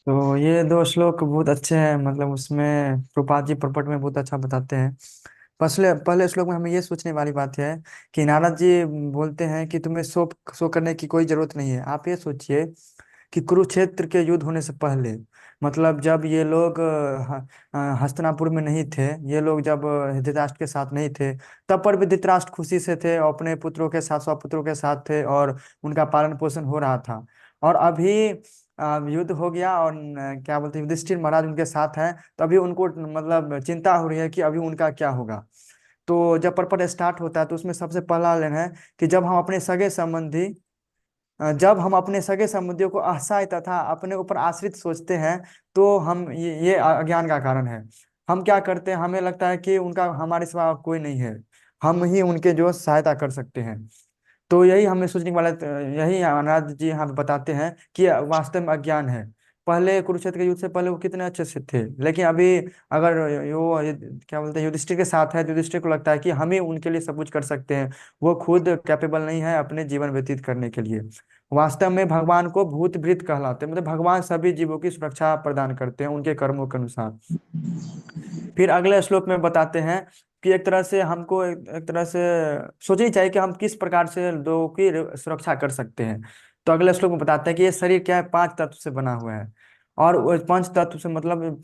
तो ये 2 श्लोक बहुत अच्छे हैं, मतलब उसमें प्रभुपाद जी प्रपट में बहुत अच्छा बताते हैं। पहले पहले श्लोक में हमें ये सोचने वाली बात है कि नारद जी बोलते हैं कि तुम्हें शोक करने की कोई जरूरत नहीं है। आप ये सोचिए कि कुरुक्षेत्र के युद्ध होने से पहले, मतलब जब ये लोग हस्तिनापुर में नहीं थे, ये लोग जब धृतराष्ट्र के साथ नहीं थे, तब पर भी धृतराष्ट्र खुशी से थे, अपने पुत्रों के साथ, स्वपुत्रों के साथ थे, और उनका पालन पोषण हो रहा था। और अभी युद्ध हो गया और क्या बोलते हैं, युधिष्ठिर महाराज उनके साथ हैं, तो अभी उनको मतलब चिंता हो रही है कि अभी उनका क्या होगा। तो जब परपट स्टार्ट होता है तो उसमें सबसे पहला लाइन है कि जब हम अपने सगे संबंधियों को असहाय तथा अपने ऊपर आश्रित सोचते हैं, तो हम ये अज्ञान का कारण है। हम क्या करते हैं, हमें लगता है कि उनका हमारे सिवा कोई नहीं है, हम ही उनके जो सहायता कर सकते हैं। तो यही हमें सोचने वाला, यही नारद जी यहाँ पे बताते हैं कि वास्तव में अज्ञान है। पहले कुरुक्षेत्र के युद्ध से पहले वो कितने अच्छे से थे, लेकिन अभी अगर क्या बोलते हैं युधिष्ठिर के साथ है, युधिष्ठिर को लगता है कि हम ही उनके लिए सब कुछ कर सकते हैं, वो खुद कैपेबल नहीं है अपने जीवन व्यतीत करने के लिए। वास्तव में भगवान को भूतभृत कहलाते हैं, मतलब भगवान सभी जीवों की सुरक्षा प्रदान करते हैं उनके कर्मों के अनुसार। फिर अगले श्लोक में बताते हैं कि एक तरह से हमको एक तरह से सोचनी चाहिए कि हम किस प्रकार से लोगों की सुरक्षा कर सकते हैं। तो अगले श्लोक में बताते हैं कि ये शरीर क्या है, 5 तत्व से बना हुआ है, और वो 5 तत्व से मतलब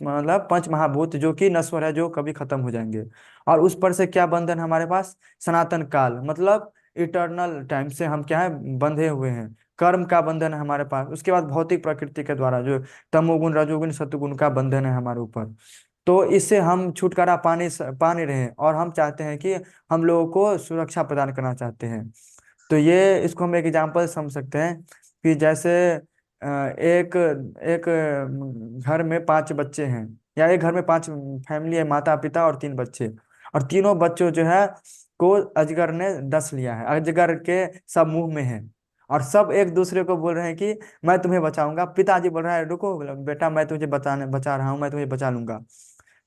5 महाभूत जो कि नश्वर है, जो कभी खत्म हो जाएंगे। और उस पर से क्या बंधन है हमारे पास, सनातन काल, मतलब इटर्नल टाइम से हम क्या है बंधे हुए हैं। कर्म का बंधन है हमारे पास। उसके बाद भौतिक प्रकृति के द्वारा जो तमोगुण रजोगुण सतोगुण का बंधन है हमारे ऊपर। तो इससे हम छुटकारा पा नहीं रहे हैं, और हम चाहते हैं कि हम लोगों को सुरक्षा प्रदान करना चाहते हैं। तो ये इसको हम एक एग्जाम्पल समझ सकते हैं कि जैसे एक एक घर में 5 बच्चे हैं, या एक घर में 5 फैमिली है, माता पिता और 3 बच्चे, और तीनों बच्चों जो है को अजगर ने डस लिया है, अजगर के सब मुंह में है, और सब एक दूसरे को बोल रहे हैं कि मैं तुम्हें बचाऊंगा। पिताजी बोल रहा है रुको बेटा, मैं तुझे बचा रहा हूँ, मैं तुम्हें बचा लूंगा।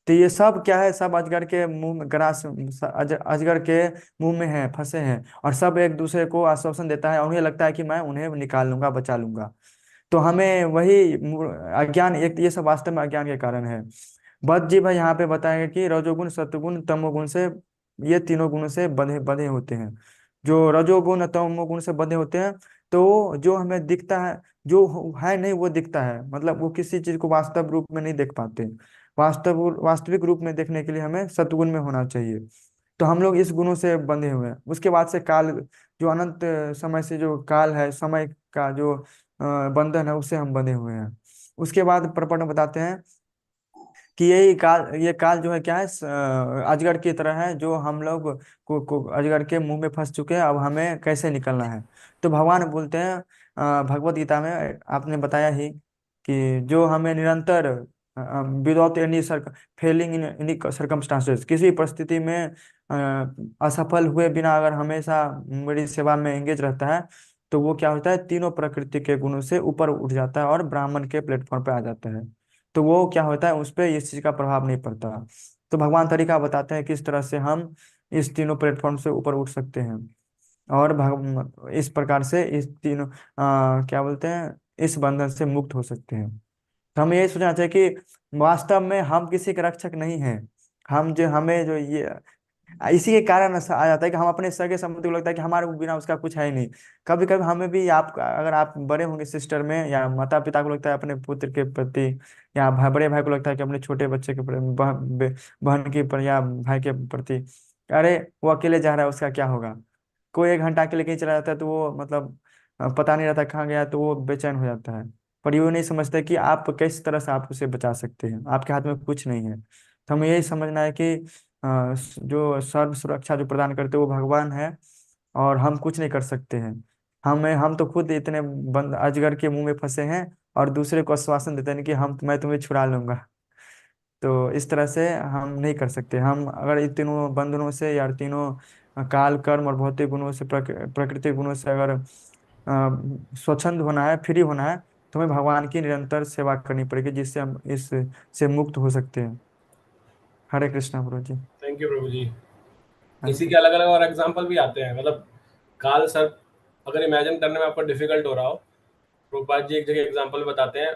तो ये सब क्या है, सब अजगर के मुंह में अजगर के मुंह में है, फंसे हैं, और सब एक दूसरे को आश्वासन देता है, और उन्हें लगता है कि मैं उन्हें निकाल लूंगा, बचा लूंगा। तो हमें वही अज्ञान, एक ये सब वास्तव में अज्ञान के कारण है। बद जी भाई यहाँ पे बताएंगे कि रजोगुण सत्वगुण तमोगुण से, ये तीनों गुणों से बंधे बंधे होते हैं। जो रजोगुण तमोगुण से बंधे होते हैं, तो जो हमें दिखता है, जो है नहीं वो दिखता है, मतलब वो किसी चीज को वास्तव रूप में नहीं देख पाते। वास्तविक रूप में देखने के लिए हमें सत्गुण में होना चाहिए। तो हम लोग इस गुणों से बंधे हुए हैं। उसके बाद से काल, जो अनंत समय से जो काल है, समय का जो बंधन है, उससे हम बंधे हुए हैं। उसके बाद प्रपट में बताते हैं कि ये काल जो है क्या है, अजगर की तरह है, जो हम लोग को अजगर के मुंह में फंस चुके हैं। अब हमें कैसे निकलना है? तो भगवान बोलते हैं भगवत गीता में आपने बताया ही कि जो हमें निरंतर without any Fehling in any circumstances, किसी परिस्थिति में असफल हुए बिना अगर हमेशा मेरी सेवा में एंगेज रहता है, तो वो क्या होता है, तीनों प्रकृति के गुणों से ऊपर उठ जाता है और ब्राह्मण के प्लेटफॉर्म पे आ जाता है। तो वो क्या होता है, उस पर इस चीज का प्रभाव नहीं पड़ता। तो भगवान तरीका बताते हैं किस तरह से हम इस तीनों प्लेटफॉर्म से ऊपर उठ सकते हैं, और इस प्रकार से इस तीनों क्या बोलते हैं, इस बंधन से मुक्त हो सकते हैं। तो हमें ये सोचना चाहिए कि वास्तव में हम किसी के रक्षक नहीं हैं। हम जो हमें जो ये इसी के कारण ऐसा आ जाता है कि हम अपने सगे संबंधी को लगता है कि हमारे बिना उसका कुछ है ही नहीं। कभी कभी हमें भी, आप अगर आप बड़े होंगे सिस्टर में, या माता पिता को लगता है अपने पुत्र के प्रति, या बड़े भाई को लगता है कि अपने छोटे बच्चे के प्रति, बहन के पर या भाई के प्रति, अरे वो अकेले जा रहा है उसका क्या होगा। कोई 1 घंटा के लिए कहीं चला जाता है तो वो मतलब पता नहीं रहता कहाँ गया, तो वो बेचैन हो जाता है। पर ये नहीं समझते कि आप किस तरह से आप उसे बचा सकते हैं, आपके हाथ में कुछ नहीं है। तो हमें यही समझना है कि जो सर्व सुरक्षा जो प्रदान करते हैं वो भगवान है, और हम कुछ नहीं कर सकते हैं। हम तो खुद इतने बंद अजगर के मुंह में फंसे हैं, और दूसरे को आश्वासन देते हैं कि मैं तुम्हें छुड़ा लूंगा। तो इस तरह से हम नहीं कर सकते। हम अगर इन तीनों बंधनों से, या तीनों काल कर्म और भौतिक गुणों से, प्रकृतिक गुणों से अगर स्वच्छंद होना है, फ्री होना है, तो हमें भगवान की निरंतर सेवा करनी पड़ेगी, जिससे हम इस से मुक्त हो सकते हैं। हरे कृष्णा प्रभु जी। थैंक यू प्रभु जी। इसी के अलग अलग और एग्जाम्पल भी आते हैं, मतलब काल सर्प अगर इमेजिन करने में आपको डिफिकल्ट हो रहा हो, प्रभुपाद जी एक जगह एग्जाम्पल बताते हैं।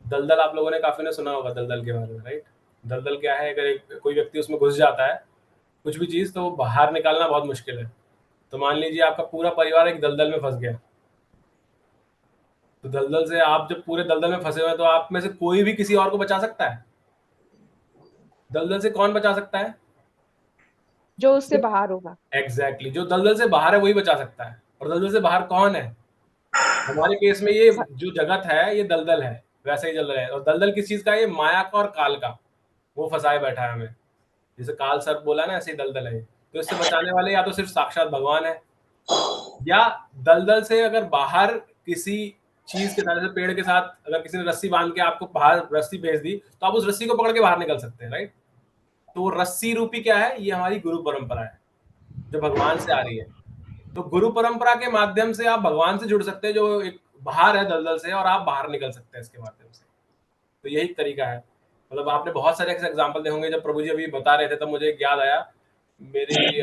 दलदल, आप लोगों ने काफी ने सुना होगा दलदल के बारे में, राइट? दलदल क्या है, अगर कोई व्यक्ति उसमें घुस जाता है कुछ भी चीज, तो बाहर निकालना बहुत मुश्किल है। तो मान लीजिए आपका पूरा परिवार एक दलदल में फंस गया, तो दलदल से आप जब पूरे दलदल में फंसे हुए हैं, तो आप में से कोई भी किसी और को बचा सकता है? दलदल से कौन बचा सकता है? जो उससे बाहर होगा। एग्जैक्टली, जो दलदल से बाहर है वही बचा सकता है। और दलदल से बाहर कौन है? हमारे केस में ये जो जगत है ये दलदल है, वैसे ही चल रहा है। और दलदल किस चीज का है? ये माया का और काल का, वो फंसाए बैठा है हमें। जैसे काल सर्प बोला ना, ऐसे ही दलदल है। तो इससे बचाने वाले या तो सिर्फ साक्षात भगवान है, या दलदल से अगर बाहर किसी चीज के तरह से, पेड़ के साथ अगर किसी ने रस्सी बांध के आपको बाहर रस्सी भेज दी, तो आप उस रस्सी को पकड़ के बाहर निकल सकते हैं, राइट? तो रस्सी रूपी क्या है? ये हमारी गुरु परंपरा है जो भगवान से आ रही है। तो गुरु परंपरा के माध्यम से आप भगवान से जुड़ सकते हैं, जो एक बाहर है दलदल से, और आप बाहर निकल सकते हैं इसके माध्यम से। तो यही तरीका है। मतलब आपने बहुत सारे ऐसे एग्जाम्पल देखे होंगे। जब प्रभु जी अभी बता रहे थे तब मुझे एक याद आया, मेरी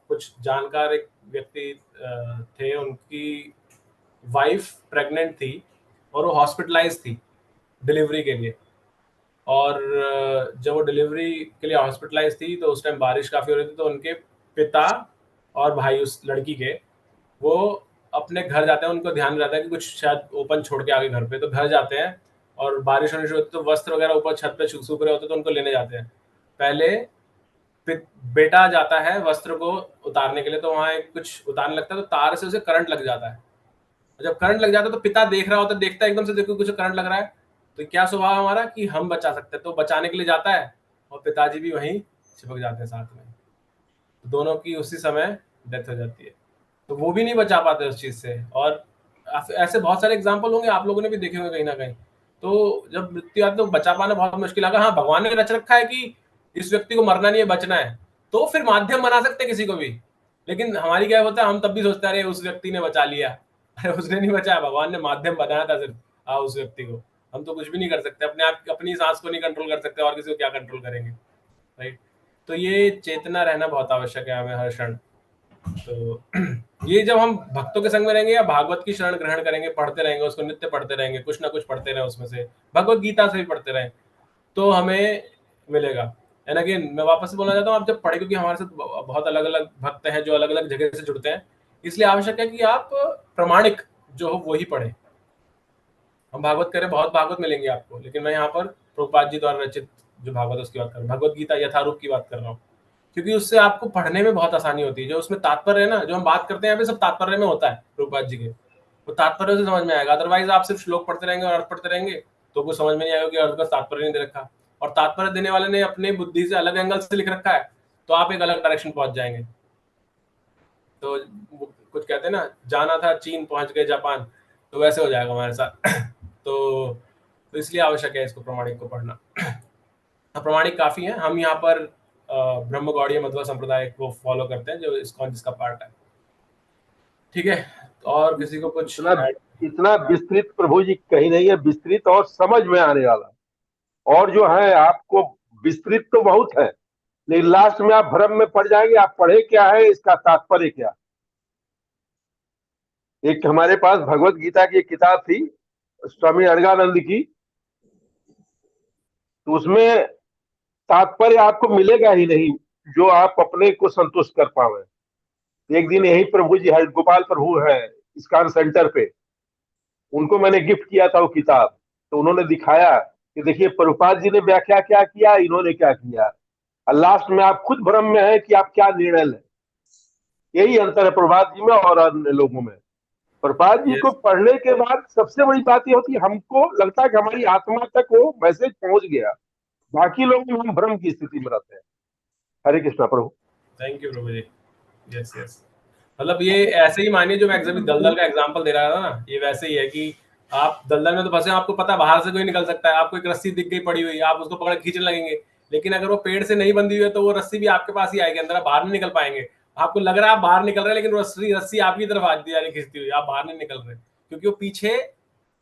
कुछ जानकार एक व्यक्ति थे, उनकी वाइफ प्रेग्नेंट थी और वो हॉस्पिटलाइज थी डिलीवरी के लिए। और जब वो डिलीवरी के लिए हॉस्पिटलाइज थी तो उस टाइम बारिश काफ़ी हो रही थी, तो उनके पिता और भाई उस लड़की के, वो अपने घर जाते हैं। उनको ध्यान रहता है कि कुछ शायद ओपन छोड़ के आगे घर पे, तो घर जाते हैं और बारिश होनी शुरू होती है, तो वस्त्र वगैरह ऊपर छत पे सूख रहे होते तो उनको लेने जाते हैं। पहले बेटा जाता है वस्त्र को उतारने के लिए, तो वहाँ एक कुछ उतारने लगता है तो तार से उसे करंट लग जाता है। जब करंट लग जाता है तो पिता देख रहा होता है, देखता है एकदम से, देखो कुछ करंट लग रहा है, तो क्या स्वभाव है हमारा कि हम बचा सकते हैं, तो बचाने के लिए जाता है और पिताजी भी वहीं चिपक जाते हैं साथ में, तो दोनों की उसी समय डेथ हो जाती है। तो वो भी नहीं बचा पाते उस चीज से। और ऐसे बहुत सारे एग्जाम्पल होंगे, आप लोगों ने भी देखे होंगे कहीं ना कहीं। तो जब मृत्यु आती है तो बचा पाना बहुत मुश्किल है। हाँ, भगवान ने रच रखा है कि इस व्यक्ति को मरना नहीं है, बचना है, तो फिर माध्यम बना सकते हैं किसी को भी। लेकिन हमारी क्या होता है, हम तब भी सोचते हैं अरे उस व्यक्ति ने बचा लिया, अरे उसने नहीं बचाया, भगवान ने माध्यम बनाया था सिर्फ उस व्यक्ति को। हम तो कुछ भी नहीं कर सकते, अपने आप अपनी सांस को नहीं कंट्रोल कर सकते, और किसी को क्या कंट्रोल करेंगे, राइट। तो ये चेतना रहना बहुत आवश्यक है हमें हर क्षण। तो ये जब हम भक्तों के संग में रहेंगे या भागवत की शरण ग्रहण करेंगे, पढ़ते रहेंगे, उसको नित्य पढ़ते रहेंगे, कुछ ना कुछ पढ़ते रहे, उसमें से भगवत गीता से भी पढ़ते रहे, तो हमें मिलेगा। एंड अगेन मैं वापस से बोलना चाहता हूँ, आप जब पढ़े, क्योंकि हमारे साथ बहुत अलग अलग भक्त हैं जो अलग अलग जगह से जुड़ते हैं, इसलिए आवश्यक है कि आप प्रमाणिक जो हो वही पढ़े। हम भागवत करें, बहुत भागवत मिलेंगे आपको, लेकिन मैं यहाँ पर प्रभुपाद जी द्वारा रचित जो भागवत उसकी बात कर रहा हूँ, भगवत गीता यथारूप की बात कर रहा हूँ, क्योंकि उससे आपको पढ़ने में बहुत आसानी होती है। जो उसमें तात्पर्य है ना, जो हम बात करते हैं यहाँ पे, सब तात्पर्य में होता है प्रभुपाद जी के, वो तात्पर्य से समझ में आएगा। अदरवाइज आप सिर्फ श्लोक पढ़ते रहेंगे और अर्थ पढ़ते रहेंगे तो कुछ समझ में नहीं आएगा कि अर्थ का तात्पर्य नहीं दे रखा, और तात्पर्य देने वाले ने अपनी बुद्धि से अलग एंगल से लिख रखा है, तो आप एक अलग डायरेक्शन पहुंच जाएंगे। तो कुछ कहते हैं ना, जाना था चीन पहुंच गए जापान, तो वैसे हो जाएगा हमारे साथ। तो इसलिए आवश्यक है इसको, प्रमाणिक को पढ़ना। प्रमाणिक काफी है। हम यहाँ पर ब्रह्म गौड़ीय मध्वा संप्रदाय को फॉलो करते हैं, जो इस्कॉन जिसका पार्ट है। ठीक है, और किसी को कुछ इतना विस्तृत प्रभु जी कहीं नहीं है, विस्तृत और समझ में आने वाला। और जो है आपको विस्तृत तो बहुत है, लेकिन लास्ट में आप भ्रम में पड़ जाएंगे, आप पढ़े क्या है, इसका तात्पर्य क्या। एक हमारे पास भगवत गीता की एक किताब थी स्वामी अड़गानंद की, तो उसमें तात्पर्य आपको मिलेगा ही नहीं जो आप अपने को संतुष्ट कर पावे। एक दिन यही प्रभु जी हरिगोपाल प्रभु है इस्कॉन सेंटर पे, उनको मैंने गिफ्ट किया था वो किताब, तो उन्होंने दिखाया कि देखिए प्रभुपाद जी ने व्याख्या क्या किया, इन्होंने क्या किया, और लास्ट में आप खुद भ्रम में है कि आप क्या निर्णय लें। यही अंतर है प्रभुपाद जी में और अन्य लोगों में। प्रभुपाद जी को पढ़ने के बाद सबसे बड़ी बात यह होती है, हमको लगता है कि हमारी आत्मा तक वो मैसेज पहुंच गया, बाकी लोग हम भ्रम की स्थिति में रहते हैं। हरे कृष्णा प्रभु। थैंक यू प्रभु जी। यस यस, मतलब ये ऐसे ही मानिए, जो मैं दलदल का एग्जांपल दे रहा था ना, ये वैसे ही है कि आप दलदल में तो फंसे, आपको पता बाहर से कोई निकल सकता है, आपको एक रस्सी दिख गई पड़ी हुई, आप उसको पकड़ खींचने लगेंगे, लेकिन अगर वो पेड़ से नहीं बंधी हुई है तो वो रस्सी भी आपके पास ही आएगी, अंदर आप बाहर नहीं निकल पाएंगे। आपको लग रहा है आप बाहर निकल रहे हैं, लेकिन रस्सी आपकी तरफ आती जा रही खींचती हुई, आप बाहर नहीं निकल रहे, क्योंकि वो पीछे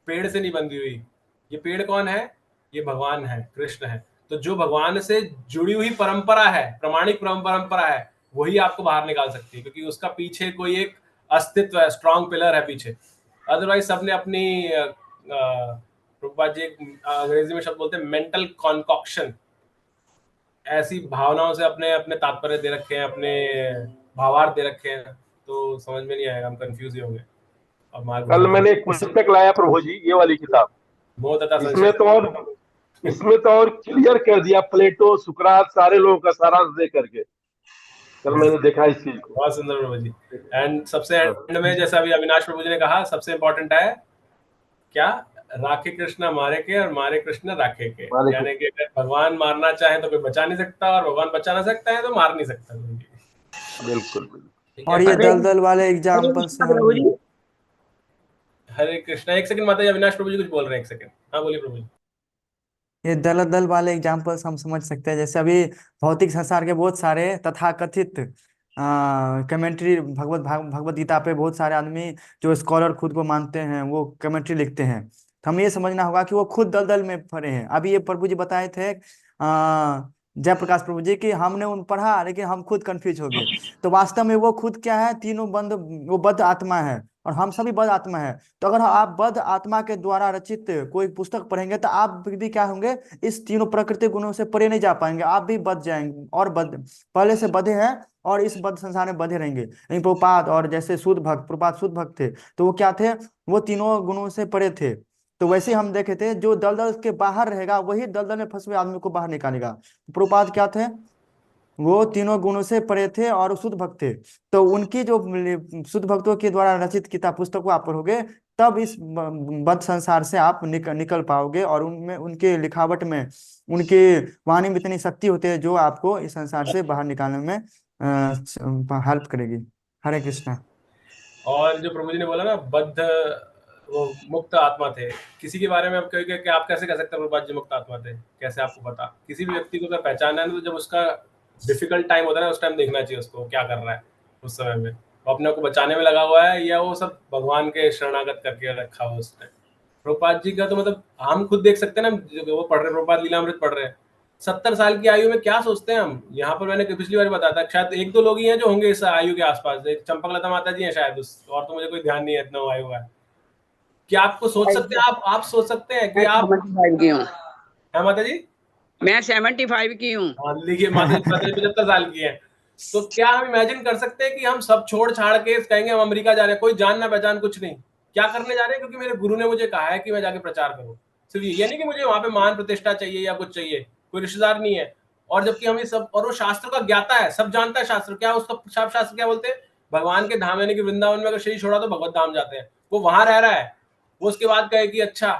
पेड़ से नहीं बंधी हुई। ये पेड़ कौन है? ये भगवान है, कृष्ण है। तो जो भगवान से जुड़ी हुई परंपरा है, प्रमाणिक परंपरा है, वही आपको बाहर निकाल सकती है, क्योंकि उसका पीछे कोई एक अस्तित्व है, स्ट्रॉन्ग पिलर है पीछे। अदरवाइज सबने अपनी प्रभुपाद जी अंग्रेजी में शब्द बोलते हैं मेंटल कॉन्कॉक्शन, ऐसी भावनाओं से अपने अपने तात्पर्य दे रखे हैं, अपने भावार्थ दे रखे हैं, तो समझ में नहीं आएगा, हम कंफ्यूज ही होंगे। कल मैंने एक पुस्तक लाया प्रभु जी, ये वाली किताब, इसमें तो और क्लियर कर दिया, प्लेटो सुकरात सारे लोगों का सारांश दे करके। कल मैंने देखा इस चीज को। बहुत सुंदर प्रभु जी। एंड सबसे एंड में, जैसा अभी अविनाश प्रभु जी ने कहा, सबसे इंपॉर्टेंट है क्या? राखे कृष्णा मारे के और मारे कृष्ण राखे के, यानी कि अगर भगवान मारना चाहे तो कोई बचा नहीं सकता, और भगवान बचा ना सकता है तो मार नहीं सकता। बिल्कुल। और ये दलदल वाले एग्जाम्पल से हरे कृष्णा। एक सेकंड माता जी, अविनाश प्रभु जी कुछ बोल रहे हैं, एक सेकंड। हाँ बोलिए प्रभु जी। ये दलदल वाले एग्जाम्पल्स हम समझ सकते हैं, जैसे अभी भौतिक संसार के बहुत सारे तथाकथित कमेंट्री भगवत गीता पे बहुत सारे आदमी जो स्कॉलर खुद को मानते हैं वो कमेंट्री लिखते हैं। हमें ये समझना होगा कि वो खुद दलदल में पड़े हैं। अभी ये प्रभु जी बताए थे जयप्रकाश प्रभु जी कि हमने उन पढ़ा लेकिन हम खुद कंफ्यूज हो गए। तो वास्तव में वो खुद क्या है, तीनों बंद, वो बद्ध आत्मा है और हम सभी बद्ध आत्मा है। तो अगर आप बद्ध आत्मा के द्वारा रचित कोई पुस्तक पढ़ेंगे तो आप भी क्या होंगे, इस तीनों प्रकृति गुणों से परे नहीं जा पाएंगे, आप भी बद्ध जाएंगे और बद्ध पहले से बधे हैं और इस बद्ध संसार में बधे रहेंगे। लेकिन प्रभुपाद और जैसे शुद्ध भक्त, प्रभुपाद शुद्ध भक्त थे तो वो क्या थे, वो तीनों गुणों से परे थे। तो वैसे हम देखे थे जो दलदल के बाहर रहेगा वही दलदल में फंसे हुए आदमी को बाहर निकालेगा। प्रभुपाद क्या थे, वो तीनों गुणों से परे थे और शुद्ध भक्त थे। तो उनकी जो शुद्ध भक्तों के द्वारा रचित किताब पुस्तक को आप पढ़ोगे तब इस बद्ध संसार से आप निकल पाओगे और उनमें, उनके लिखावट में, उनके वाणी में इतनी शक्ति होती है जो आपको इस संसार से बाहर निकालने में हेल्प करेगी। हरे कृष्णा। और जो प्रभु जी ने बोला ना बद्ध वो मुक्त आत्मा थे, किसी के बारे में आप कहेंगे कि आप कैसे कह सकते हैं प्रभुपाद जी मुक्त आत्मा थे, कैसे आपको पता? किसी भी व्यक्ति को अगर पहचानना है तो जब उसका डिफिकल्ट टाइम होता है ना उस टाइम देखना चाहिए उसको क्या कर रहा है उस समय में, वो अपने को बचाने में लगा हुआ है या वो सब भगवान के शरणागत करके रखा हुआ उसने। प्रभुपाद जी का तो मतलब हम खुद देख सकते हैं ना, वो पढ़ रहे प्रभुपाद लीलामृत पढ़ रहे हैं, 70 साल की आयु में क्या सोचते हैं हम। यहाँ पर मैंने पिछली बार बताया था शायद 1-2 लोग ही हैं जो होंगे इस आयु के आसपास, चंपकलता माता जी हैं शायद, और तो मुझे कोई ध्यान नहीं है इतना आयु है। क्या आपको सोच सकते हैं, आप सोच सकते हैं कि आप 75 की हूँ। है माता जी? मैं 75 की हूँ। हाँ देखिए माता जी 75 साल की है। तो क्या हम इमेजिन कर सकते हैं कि हम सब छोड़ छाड़ के कहेंगे हम अमेरिका जा रहे हैं, कोई जान ना पहचान कुछ नहीं, क्या करने जा रहे हैं? क्योंकि मेरे गुरु ने मुझे कहा है कि मैं जाके प्रचार करूं। सिर्फ ये नहीं कि मुझे वहां पे मान प्रतिष्ठा चाहिए या कुछ चाहिए, कोई रिश्तेदार नहीं है। और जबकि हम ये सब, और वो शास्त्र का ज्ञाता है, सब जानता है शास्त्र क्या, उसका शास्त्र क्या बोलते हैं, भगवान के धाम यानी कि वृंदावन में अगर शरीर छोड़ा तो भगवत धाम जाते हैं, वो वहां रह रहा है। वो उसके बाद कहे कि अच्छा,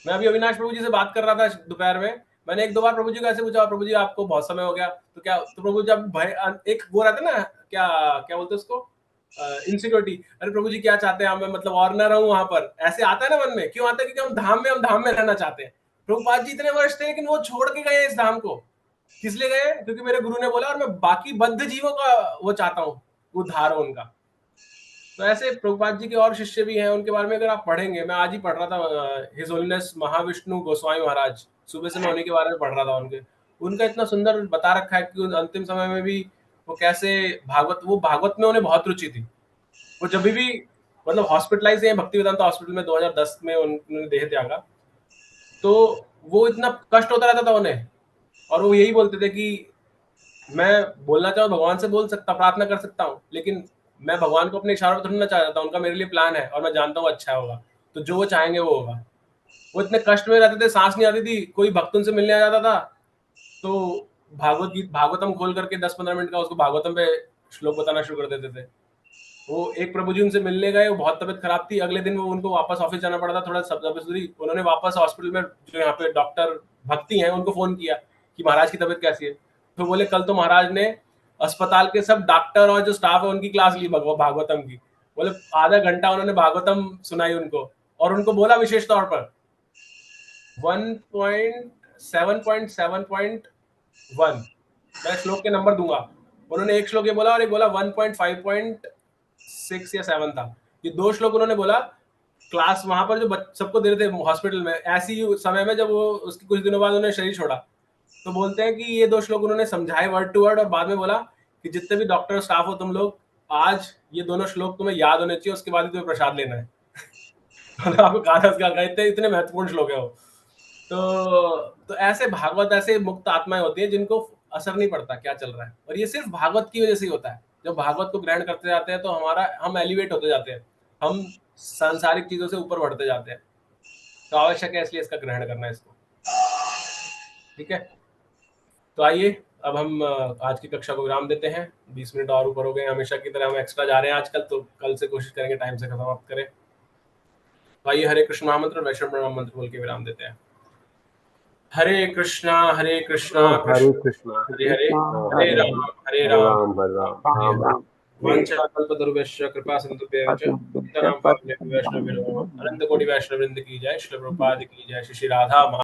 मैं अभी अविनाश प्रभु जी से बात कर रहा था दोपहर में, मैंने 1-2 बार प्रभु जी को ऐसे पूछा, प्रभु जी आपको बहुत समय हो गया तो क्या, तो प्रभु जी जब एक वो रहता ना, क्या क्या बोलते उसको, इनसिक्योरिटी, अरे प्रभु जी क्या चाहते हैं मैं मतलब और ना रहूं वहां पर, ऐसे आता है ना मन में। क्यों आता है? क्योंकि हम धाम में रहना चाहते हैं। प्रभुपाद जी इतने वर्ष थे लेकिन वो छोड़ के गए इस धाम को। किस लिए गए? क्योंकि मेरे गुरु ने बोला और मैं बाकी बद्ध जीवों का वो चाहता हूँ, उद्धार हो उनका। तो ऐसे प्रभुपाद जी के और शिष्य भी हैं, उनके बारे में अगर आप पढ़ेंगे, मैं आज ही पढ़ रहा था हिज होलीनेस महाविष्णु गोस्वामी महाराज, सुबह से मैं उन्हीं के बारे में पढ़ रहा था। उनका इतना सुंदर बता रखा है कि अंतिम समय में भी वो कैसे भागवत में उन्हें बहुत रुचि थी। वो जब भी मतलब हॉस्पिटलाइज है भक्ति वेदांता हॉस्पिटल में 2010 में उन्होंने देह त्यागा, तो वो इतना कष्ट होता रहता था उन्हें, और वो यही बोलते थे कि मैं बोलना चाहूँ भगवान से बोल सकता, प्रार्थना कर सकता हूँ, लेकिन मैं भगवान को अपने इशारों पर ढूंढना चाहता था। उनका मेरे लिए प्लान है और मैं जानता हूँ अच्छा होगा, तो जो वो चाहेंगे वो होगा। वो इतने कष्ट में रहते थे, सांस नहीं आती थी, कोई भक्त उनसे मिलने आ जाता था तो भागवतम खोल करके 10-15 मिनट का उसको भागवतम पे श्लोक बताना शुरू कर देते थे। वो एक प्रभु जी उनसे मिलने गए, वो बहुत तबियत खराब थी, अगले दिन वो उनको वापस ऑफिस जाना पड़ा था, थोड़ा सब उन्होंने वापस हॉस्पिटल में जो यहाँ पे डॉक्टर भक्ति हैं उनको फोन किया कि महाराज की तबियत कैसी है। तो बोले कल तो महाराज ने अस्पताल के सब डॉक्टर और जो स्टाफ है उनकी क्लास ली भागवतम की। बोले आधा घंटा उन्होंने भागवतम सुनाई उनको, और उनको बोला विशेष तौर पर 1.7.7.1 मैं श्लोक के नंबर दूंगा। उन्होंने एक श्लोक ये बोला और एक बोला 1.5.6 या 7 था। ये 2 श्लोक उन्होंने बोला क्लास वहां पर जो सबको दे रहे थे हॉस्पिटल में, ऐसी समय में जब वो उसके कुछ दिनों बाद उन्होंने शरीर छोड़ा, तो बोलते हैं कि ये 2 श्लोक उन्होंने समझाए वर्ड टू वर्ड, और बाद में बोला कि जितने भी डॉक्टर स्टाफ हो तुम लोग, आज ये दोनों श्लोक तुम्हें याद होने चाहिए, उसके बाद ही तुम्हें प्रसाद लेना है। आपको कहा इतने महत्वपूर्ण श्लोक है वो। तो ऐसे भागवत, ऐसे मुक्त आत्माएं होती हैं जिनको असर नहीं पड़ता क्या चल रहा है, और ये सिर्फ भागवत की वजह से ही होता है। जब भागवत को ग्रहण करते जाते हैं तो हम एलिवेट होते जाते हैं, हम सांसारिक चीजों से ऊपर बढ़ते जाते हैं। तो आवश्यक है इसलिए इसका ग्रहण करना है इसको। ठीक है, तो आइए अब हम आज की कक्षा को विराम देते हैं। 20 मिनट और ऊपर हो गए, हमेशा की तरह हम एक्स्ट्रा जा रहे हैं आजकल, तो कल से कोशिश करेंगे टाइम से समाप्त करें। तो आइए हरे कृष्ण महामंत्र और वैष्णव प्रणाम मंत्र बोल के विराम देते हैं। हरे कृष्णा कृष्ण हरे हरे हरे राम हरे राम वांछाकल्पतरुभ्यश्च कृपा सिन्धुभ्यश्च पतितानां पावनेभ्यो वैष्णवेभ्यो नमः। अनंत कोटि वैष्णव वृंद की जय, श्री प्रभुपाद की जय, श्री राधा